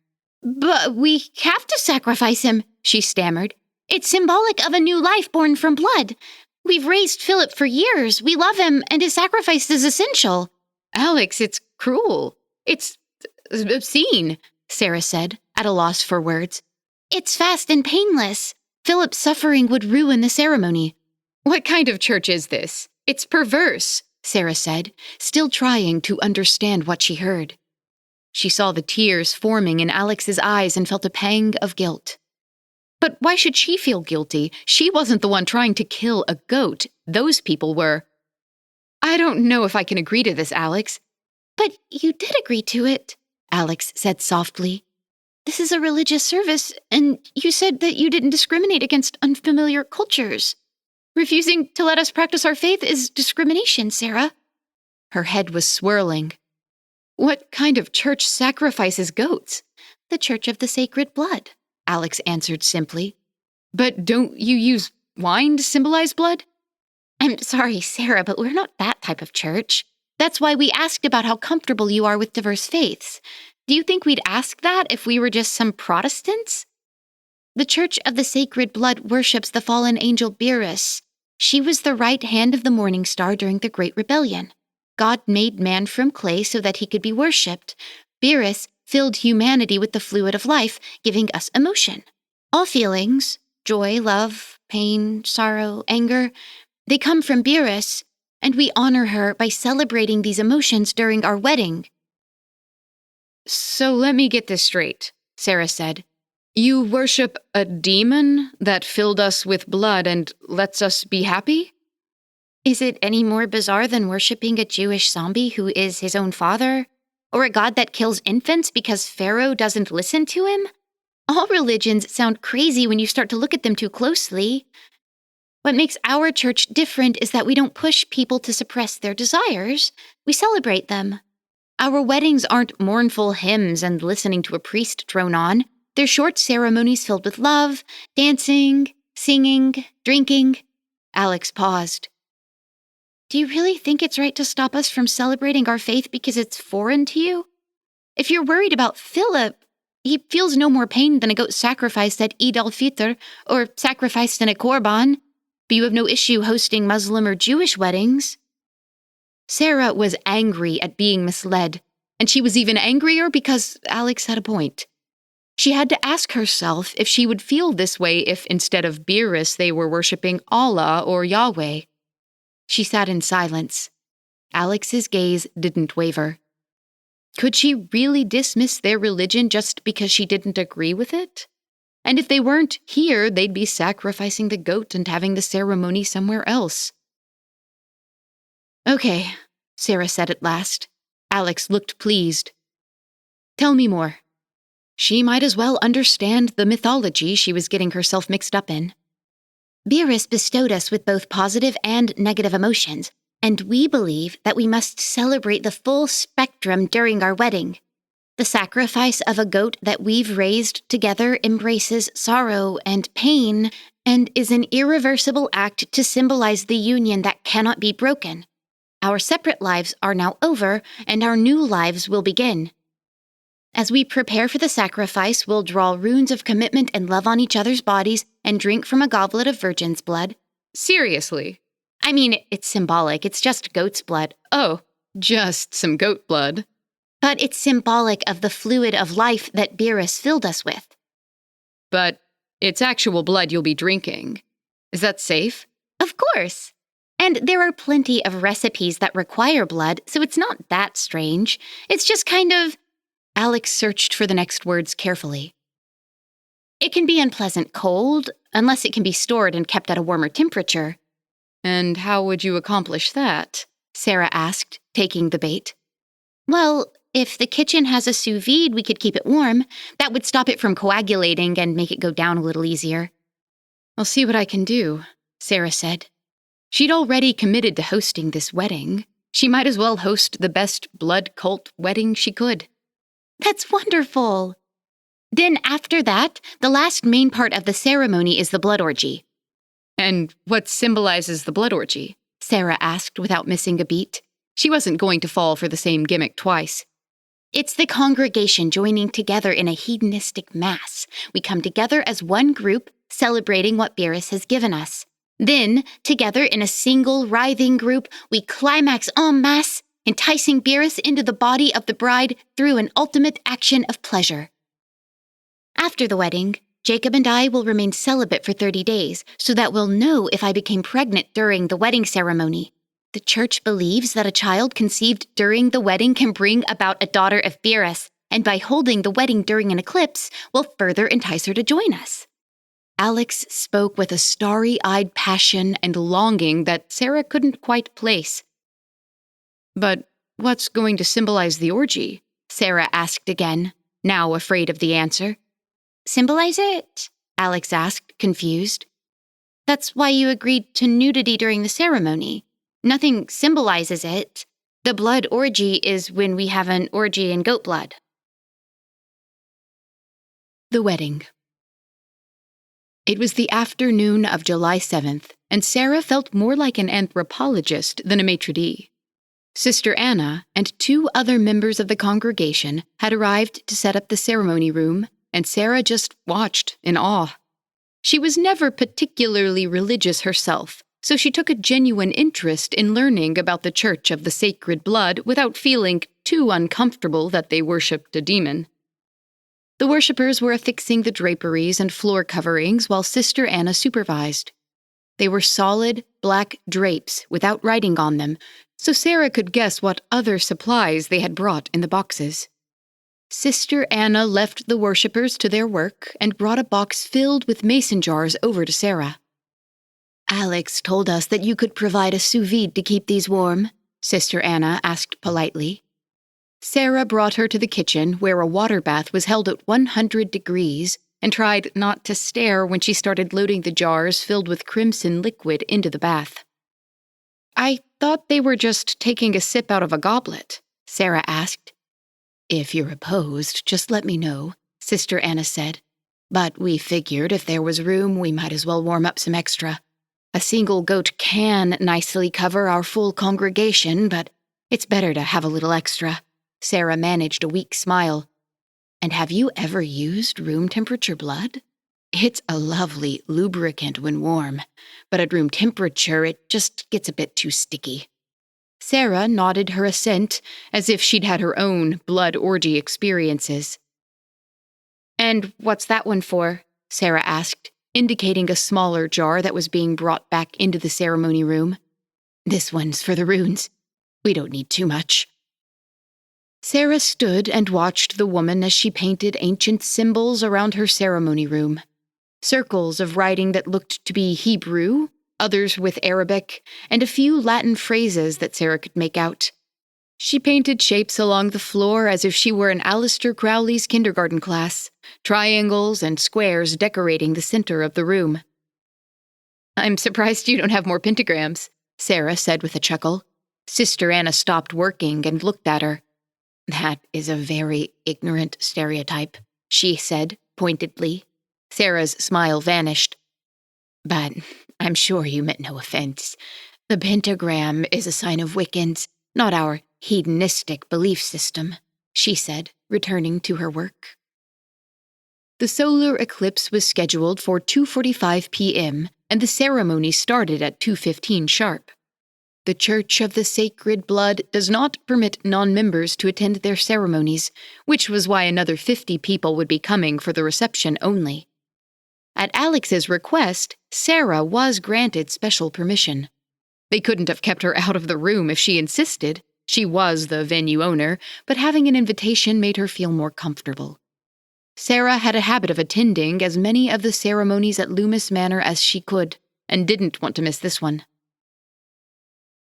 "But we have to sacrifice him," she stammered. "It's symbolic of a new life born from blood. We've raised Philip for years. We love him, and his sacrifice is essential." Alex, it's cruel. It's obscene, Sarah said, at a loss for words. "It's fast and painless. Philip's suffering would ruin the ceremony." What kind of church is this? It's perverse, Sarah said, still trying to understand what she heard. She saw the tears forming in Alex's eyes and felt a pang of guilt. But why should she feel guilty? She wasn't the one trying to kill a goat. Those people were. I don't know if I can agree to this, Alex. "But you did agree to it," Alex said softly. "This is a religious service, and you said that you didn't discriminate against unfamiliar cultures. Refusing to let us practice our faith is discrimination, Sarah." Her head was swirling. What kind of church sacrifices goats? "The Church of the Sacred Blood," Alex answered simply. But don't you use wine to symbolize blood? "I'm sorry, Sarah, but we're not that type of church. That's why we asked about how comfortable you are with diverse faiths. Do you think we'd ask that if we were just some Protestants?" "The Church of the Sacred Blood worships the fallen angel Beerus. She was the right hand of the Morning Star during the Great Rebellion. God made man from clay so that he could be worshipped. Beerus filled humanity with the fluid of life, giving us emotion. All feelings, joy, love, pain, sorrow, anger, they come from Beerus, and we honor her by celebrating these emotions during our wedding." So let me get this straight, Sarah said. You worship a demon that filled us with blood and lets us be happy? Is it any more bizarre than worshipping a Jewish zombie who is his own father? Or a god that kills infants because Pharaoh doesn't listen to him? All religions sound crazy when you start to look at them too closely. What makes our church different is that we don't push people to suppress their desires. We celebrate them. Our weddings aren't mournful hymns and listening to a priest drone on. They're short ceremonies filled with love, dancing, singing, drinking. Alex paused. "Do you really think it's right to stop us from celebrating our faith because it's foreign to you? If you're worried about Philip, he feels no more pain than a goat sacrificed at Eid al-Fitr or sacrificed in a korban, but you have no issue hosting Muslim or Jewish weddings." Sarah was angry at being misled, and she was even angrier because Alex had a point. She had to ask herself if she would feel this way if instead of Beerus they were worshipping Allah or Yahweh. She sat in silence. Alex's gaze didn't waver. Could she really dismiss their religion just because she didn't agree with it? And if they weren't here, they'd be sacrificing the goat and having the ceremony somewhere else. "Okay," Sarah said at last. Alex looked pleased. "Tell me more." She might as well understand the mythology she was getting herself mixed up in. "Beerus bestowed us with both positive and negative emotions, and we believe that we must celebrate the full spectrum during our wedding. The sacrifice of a goat that we've raised together embraces sorrow and pain and is an irreversible act to symbolize the union that cannot be broken. Our separate lives are now over, and our new lives will begin. As we prepare for the sacrifice, we'll draw runes of commitment and love on each other's bodies and drink from a goblet of virgin's blood." Seriously? "I mean, it's symbolic. It's just goat's blood." Oh, just some goat blood. "But it's symbolic of the fluid of life that Beerus filled us with." But it's actual blood you'll be drinking. Is that safe? "Of course. And there are plenty of recipes that require blood, so it's not that strange. It's just kind of..." Alex searched for the next words carefully. "It can be unpleasant cold, unless it can be stored and kept at a warmer temperature." And how would you accomplish that? Sarah asked, taking the bait. "Well, if the kitchen has a sous vide, we could keep it warm. That would stop it from coagulating and make it go down a little easier." I'll see what I can do, Sarah said. She'd already committed to hosting this wedding. She might as well host the best blood cult wedding she could. That's wonderful. Then after that, the last main part of the ceremony is the blood orgy. And what symbolizes the blood orgy? Sarah asked without missing a beat. She wasn't going to fall for the same gimmick twice. It's the congregation joining together in a hedonistic mass. We come together as one group, celebrating what Beerus has given us. Then, together in a single writhing group, we climax en masse, enticing Beerus into the body of the bride through an ultimate action of pleasure. After the wedding, Jacob and I will remain celibate for 30 days, so that we'll know if I became pregnant during the wedding ceremony. The church believes that a child conceived during the wedding can bring about a daughter of Beerus, and by holding the wedding during an eclipse, will further entice her to join us. Alex spoke with a starry-eyed passion and longing that Sarah couldn't quite place. But what's going to symbolize the orgy? Sarah asked again, now afraid of the answer. Symbolize it? Alex asked, confused. That's why you agreed to nudity during the ceremony. Nothing symbolizes it. The blood orgy is when we have an orgy in goat blood. The wedding. It was the afternoon of July 7th, and Sarah felt more like an anthropologist than a maitre d'. Sister Anna and 2 other members of the congregation had arrived to set up the ceremony room, and Sarah just watched in awe. She was never particularly religious herself, so she took a genuine interest in learning about the Church of the Sacred Blood without feeling too uncomfortable that they worshipped a demon. The worshippers were affixing the draperies and floor coverings while Sister Anna supervised. They were solid, black drapes without writing on them, so Sarah could guess what other supplies they had brought in the boxes. Sister Anna left the worshippers to their work and brought a box filled with mason jars over to Sarah. "Alex told us that you could provide a sous vide to keep these warm," Sister Anna asked politely. Sarah brought her to the kitchen where a water bath was held at 100 degrees and tried not to stare when she started loading the jars filled with crimson liquid into the bath. "I thought they were just taking a sip out of a goblet," Sarah asked. "If you're opposed, just let me know," Sister Anna said. "But we figured if there was room, we might as well warm up some extra. A single goat can nicely cover our full congregation, but it's better to have a little extra." Sarah managed a weak smile. "And have you ever used room temperature blood? It's a lovely lubricant when warm, but at room temperature it just gets a bit too sticky." Sarah nodded her assent, as if she'd had her own blood orgy experiences. "And what's that one for?" Sarah asked, indicating a smaller jar that was being brought back into the ceremony room. "This one's for the runes. We don't need too much." Sarah stood and watched the woman as she painted ancient symbols around her ceremony room. Circles of writing that looked to be Hebrew, others with Arabic, and a few Latin phrases that Sarah could make out. She painted shapes along the floor as if she were in Aleister Crowley's kindergarten class, triangles and squares decorating the center of the room. "I'm surprised you don't have more pentagrams," Sarah said with a chuckle. Sister Anna stopped working and looked at her. "That is a very ignorant stereotype," she said pointedly. Sarah's smile vanished. "But I'm sure you meant no offense. The pentagram is a sign of Wiccans, not our hedonistic belief system," she said, returning to her work. The solar eclipse was scheduled for 2:45 p.m., and the ceremony started at 2:15 sharp. The Church of the Sacred Blood does not permit non-members to attend their ceremonies, which was why another 50 people would be coming for the reception only. At Alex's request, Sarah was granted special permission. They couldn't have kept her out of the room if she insisted. She was the venue owner, but having an invitation made her feel more comfortable. Sarah had a habit of attending as many of the ceremonies at Loomis Manor as she could, and didn't want to miss this one.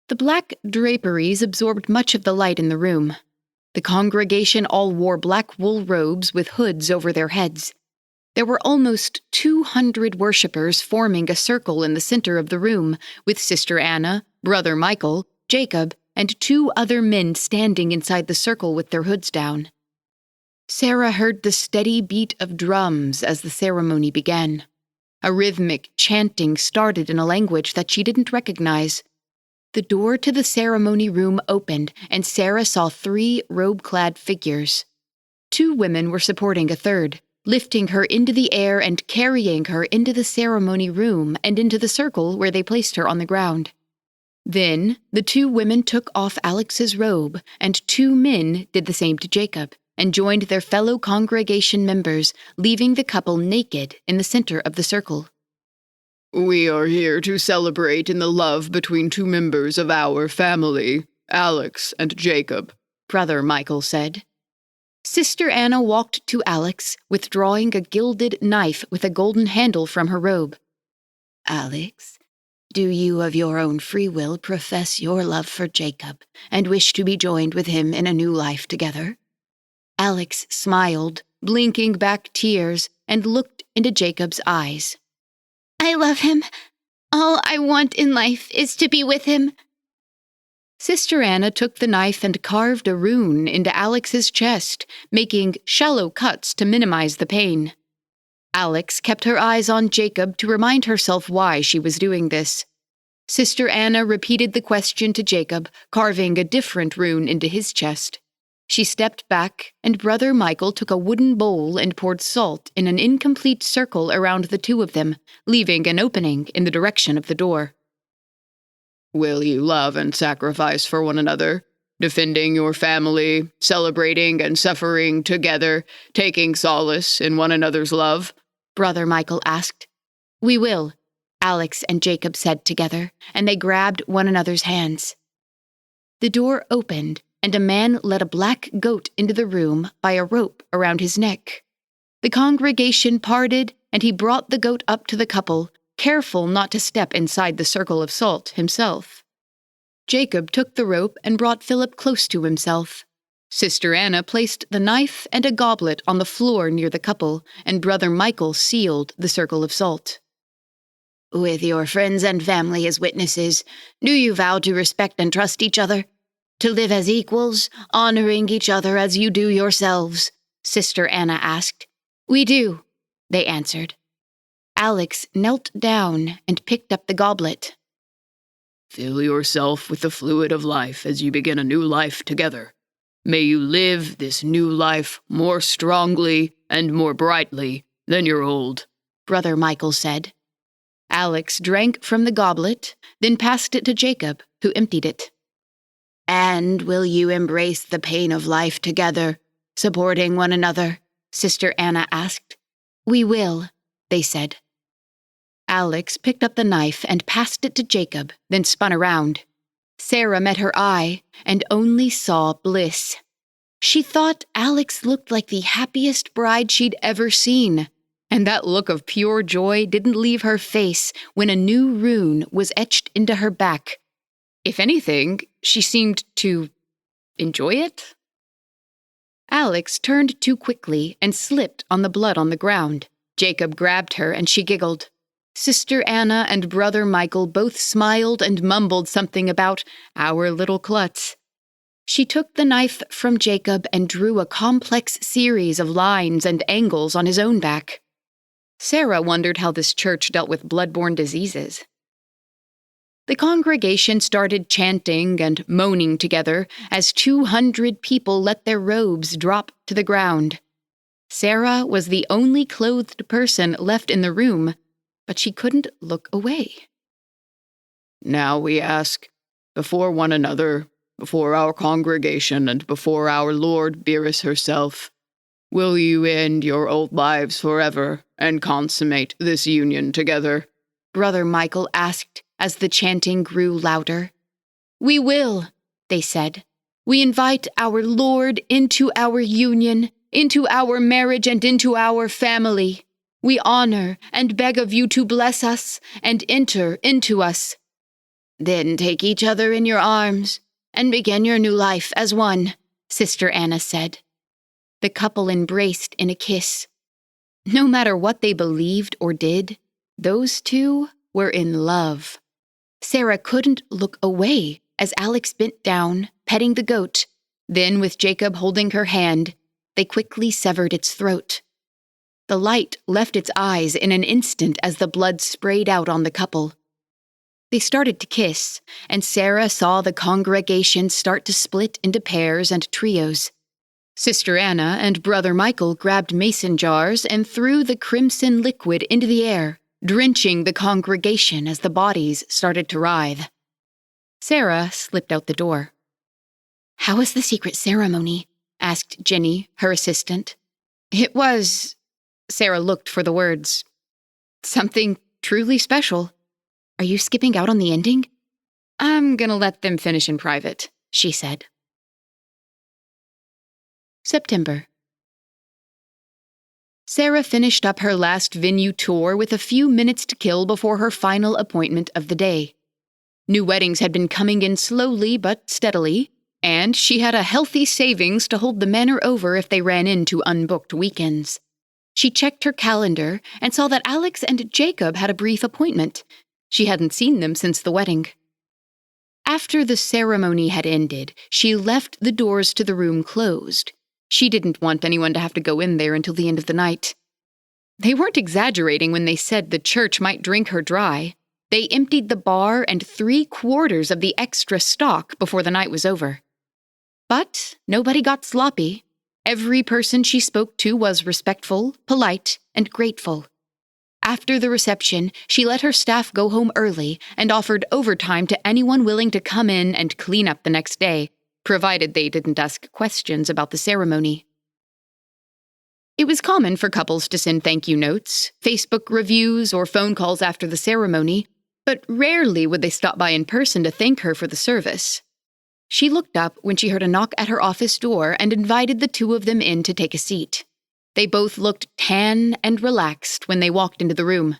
The black draperies absorbed much of the light in the room. The congregation all wore black wool robes with hoods over their heads. There were almost 200 worshippers forming a circle in the center of the room, with Sister Anna, Brother Michael, Jacob, and 2 other men standing inside the circle with their hoods down. Sarah heard the steady beat of drums as the ceremony began. A rhythmic chanting started in a language that she didn't recognize. The door to the ceremony room opened, and Sarah saw 3 robe-clad figures. 2 women were supporting a third, lifting her into the air and carrying her into the ceremony room and into the circle where they placed her on the ground. Then, the 2 women took off Alex's robe, and 2 men did the same to Jacob, and joined their fellow congregation members, leaving the couple naked in the center of the circle. We are here to celebrate in the love between 2 members of our family, Alex and Jacob, Brother Michael said. Sister Anna walked to Alex, withdrawing a gilded knife with a golden handle from her robe. Alex, do you of your own free will profess your love for Jacob and wish to be joined with him in a new life together? Alex smiled, blinking back tears, and looked into Jacob's eyes. I love him. All I want in life is to be with him. Sister Anna took the knife and carved a rune into Alex's chest, making shallow cuts to minimize the pain. Alex kept her eyes on Jacob to remind herself why she was doing this. Sister Anna repeated the question to Jacob, carving a different rune into his chest. She stepped back, and Brother Michael took a wooden bowl and poured salt in an incomplete circle around the 2 of them, leaving an opening in the direction of the door. Will you love and sacrifice for one another, defending your family, celebrating and suffering together, taking solace in one another's love? Brother Michael asked. We will, Alex and Jacob said together, and they grabbed one another's hands. The door opened, and a man led a black goat into the room by a rope around his neck. The congregation parted, and he brought the goat up to the couple, careful not to step inside the circle of salt himself. Jacob took the rope and brought Philip close to himself. Sister Anna placed the knife and a goblet on the floor near the couple, and Brother Michael sealed the circle of salt. With your friends and family as witnesses, do you vow to respect and trust each other? To live as equals, honoring each other as you do yourselves? Sister Anna asked. We do, they answered. Alex knelt down and picked up the goblet. Fill yourself with the fluid of life as you begin a new life together. May you live this new life more strongly and more brightly than your old, Brother Michael said. Alex drank from the goblet, then passed it to Jacob, who emptied it. And will you embrace the pain of life together, supporting one another? Sister Anna asked. We will, they said. Alex picked up the knife and passed it to Jacob, then spun around. Sarah met her eye and only saw bliss. She thought Alex looked like the happiest bride she'd ever seen, and that look of pure joy didn't leave her face when a new rune was etched into her back. If anything, she seemed to enjoy it. Alex turned too quickly and slipped on the blood on the ground. Jacob grabbed her and she giggled. Sister Anna and Brother Michael both smiled and mumbled something about our little klutz. She took the knife from Jacob and drew a complex series of lines and angles on his own back. Sarah wondered how this church dealt with blood-borne diseases. The congregation started chanting and moaning together as 200 people let their robes drop to the ground. Sarah was the only clothed person left in the room, but she couldn't look away. Now we ask, before one another, before our congregation, and before our Lord Beerus herself, will you end your old lives forever and consummate this union together? Brother Michael asked as the chanting grew louder. We will, they said. We invite our Lord into our union, into our marriage, and into our family. We honor and beg of you to bless us and enter into us. Then take each other in your arms and begin your new life as one, Sister Anna said. The couple embraced in a kiss. No matter what they believed or did, those two were in love. Sarah couldn't look away as Alex bent down, petting the goat. Then, with Jacob holding her hand, they quickly severed its throat. The light left its eyes in an instant as the blood sprayed out on the couple. They started to kiss, and Sarah saw the congregation start to split into pairs and trios. Sister Anna and Brother Michael grabbed mason jars and threw the crimson liquid into the air, drenching the congregation as the bodies started to writhe. Sarah slipped out the door. "How was the secret ceremony?" asked Jenny, her assistant. "It was..." Sarah looked for the words. "Something truly special. Are you skipping out on the ending?" "I'm gonna let them finish in private," she said. September. Sarah finished up her last venue tour with a few minutes to kill before her final appointment of the day. New weddings had been coming in slowly but steadily, and she had a healthy savings to hold the manor over if they ran into unbooked weekends. She checked her calendar and saw that Alex and Jacob had a brief appointment. She hadn't seen them since the wedding. After the ceremony had ended, she left the doors to the room closed. She didn't want anyone to have to go in there until the end of the night. They weren't exaggerating when they said the church might drink her dry. They emptied the bar and 3/4 of the extra stock before the night was over. But nobody got sloppy. Every person she spoke to was respectful, polite, and grateful. After the reception, she let her staff go home early and offered overtime to anyone willing to come in and clean up the next day, provided they didn't ask questions about the ceremony. It was common for couples to send thank you notes, Facebook reviews, or phone calls after the ceremony, but rarely would they stop by in person to thank her for the service. She looked up when she heard a knock at her office door and invited the two of them in to take a seat. They both looked tan and relaxed when they walked into the room.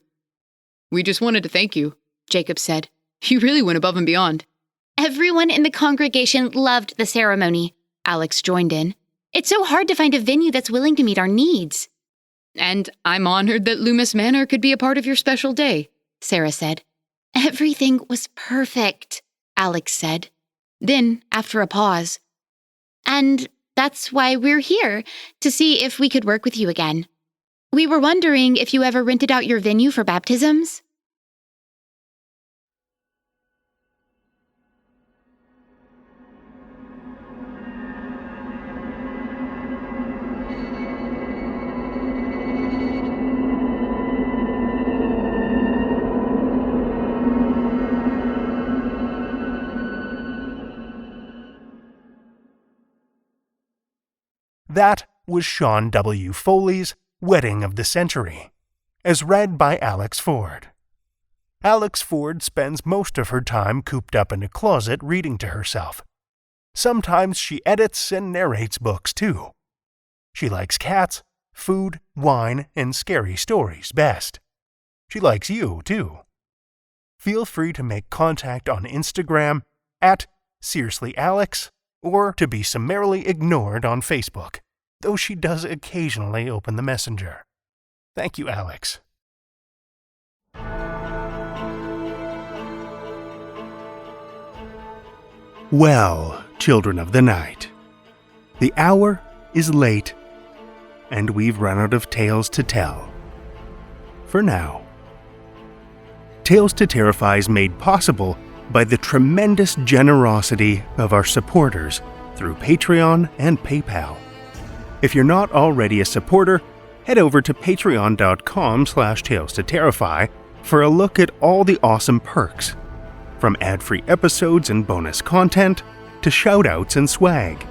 "We just wanted to thank you," Jacob said. "You really went above and beyond." Everyone in the congregation loved the ceremony, Alex joined in. "It's so hard to find a venue that's willing to meet our needs." "And I'm honored that Loomis Manor could be a part of your special day," Sarah said. "Everything was perfect," Alex said. Then, after a pause, "And that's why we're here, to see if we could work with you again. We were wondering if you ever rented out your venue for baptisms?" That was Shawn W. Foley's Wedding of the Century, as read by Alex Ford. Alex Ford spends most of her time cooped up in a closet reading to herself. Sometimes she edits and narrates books, too. She likes cats, food, wine, and scary stories best. She likes you, too. Feel free to make contact on Instagram at SeriouslyAlex, or to be summarily ignored on Facebook, though she does occasionally open the messenger. Thank you, Alex. Well, children of the night, the hour is late, and we've run out of tales to tell. For now. Tales to Terrify is made possible by the tremendous generosity of our supporters through Patreon and PayPal. If you're not already a supporter, head over to patreon.com/Tales to Terrify for a look at all the awesome perks, from ad-free episodes and bonus content to shoutouts and swag.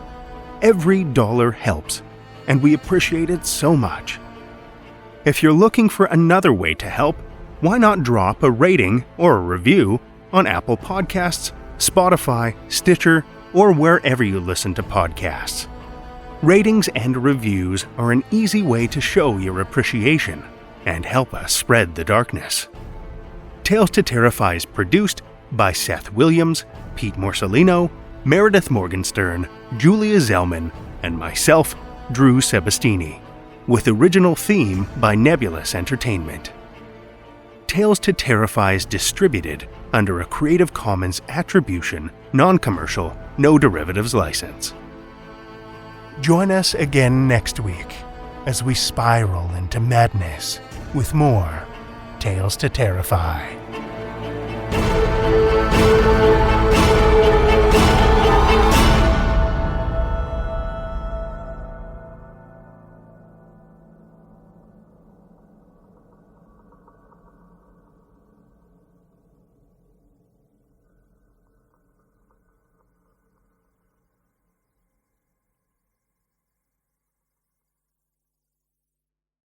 Every dollar helps, and we appreciate it so much. If you're looking for another way to help, why not drop a rating or a review on Apple Podcasts, Spotify, Stitcher, or wherever you listen to podcasts. Ratings and reviews are an easy way to show your appreciation and help us spread the darkness. Tales to Terrify is produced by Seth Williams, Pete Morcellino, Meredith Morgenstern, Julia Zellman, and myself, Drew Sebastini, with original theme by Nebulous Entertainment. Tales to Terrify is distributed under a Creative Commons Attribution, Non-Commercial, No Derivatives license. Join us again next week as we spiral into madness with more Tales to Terrify.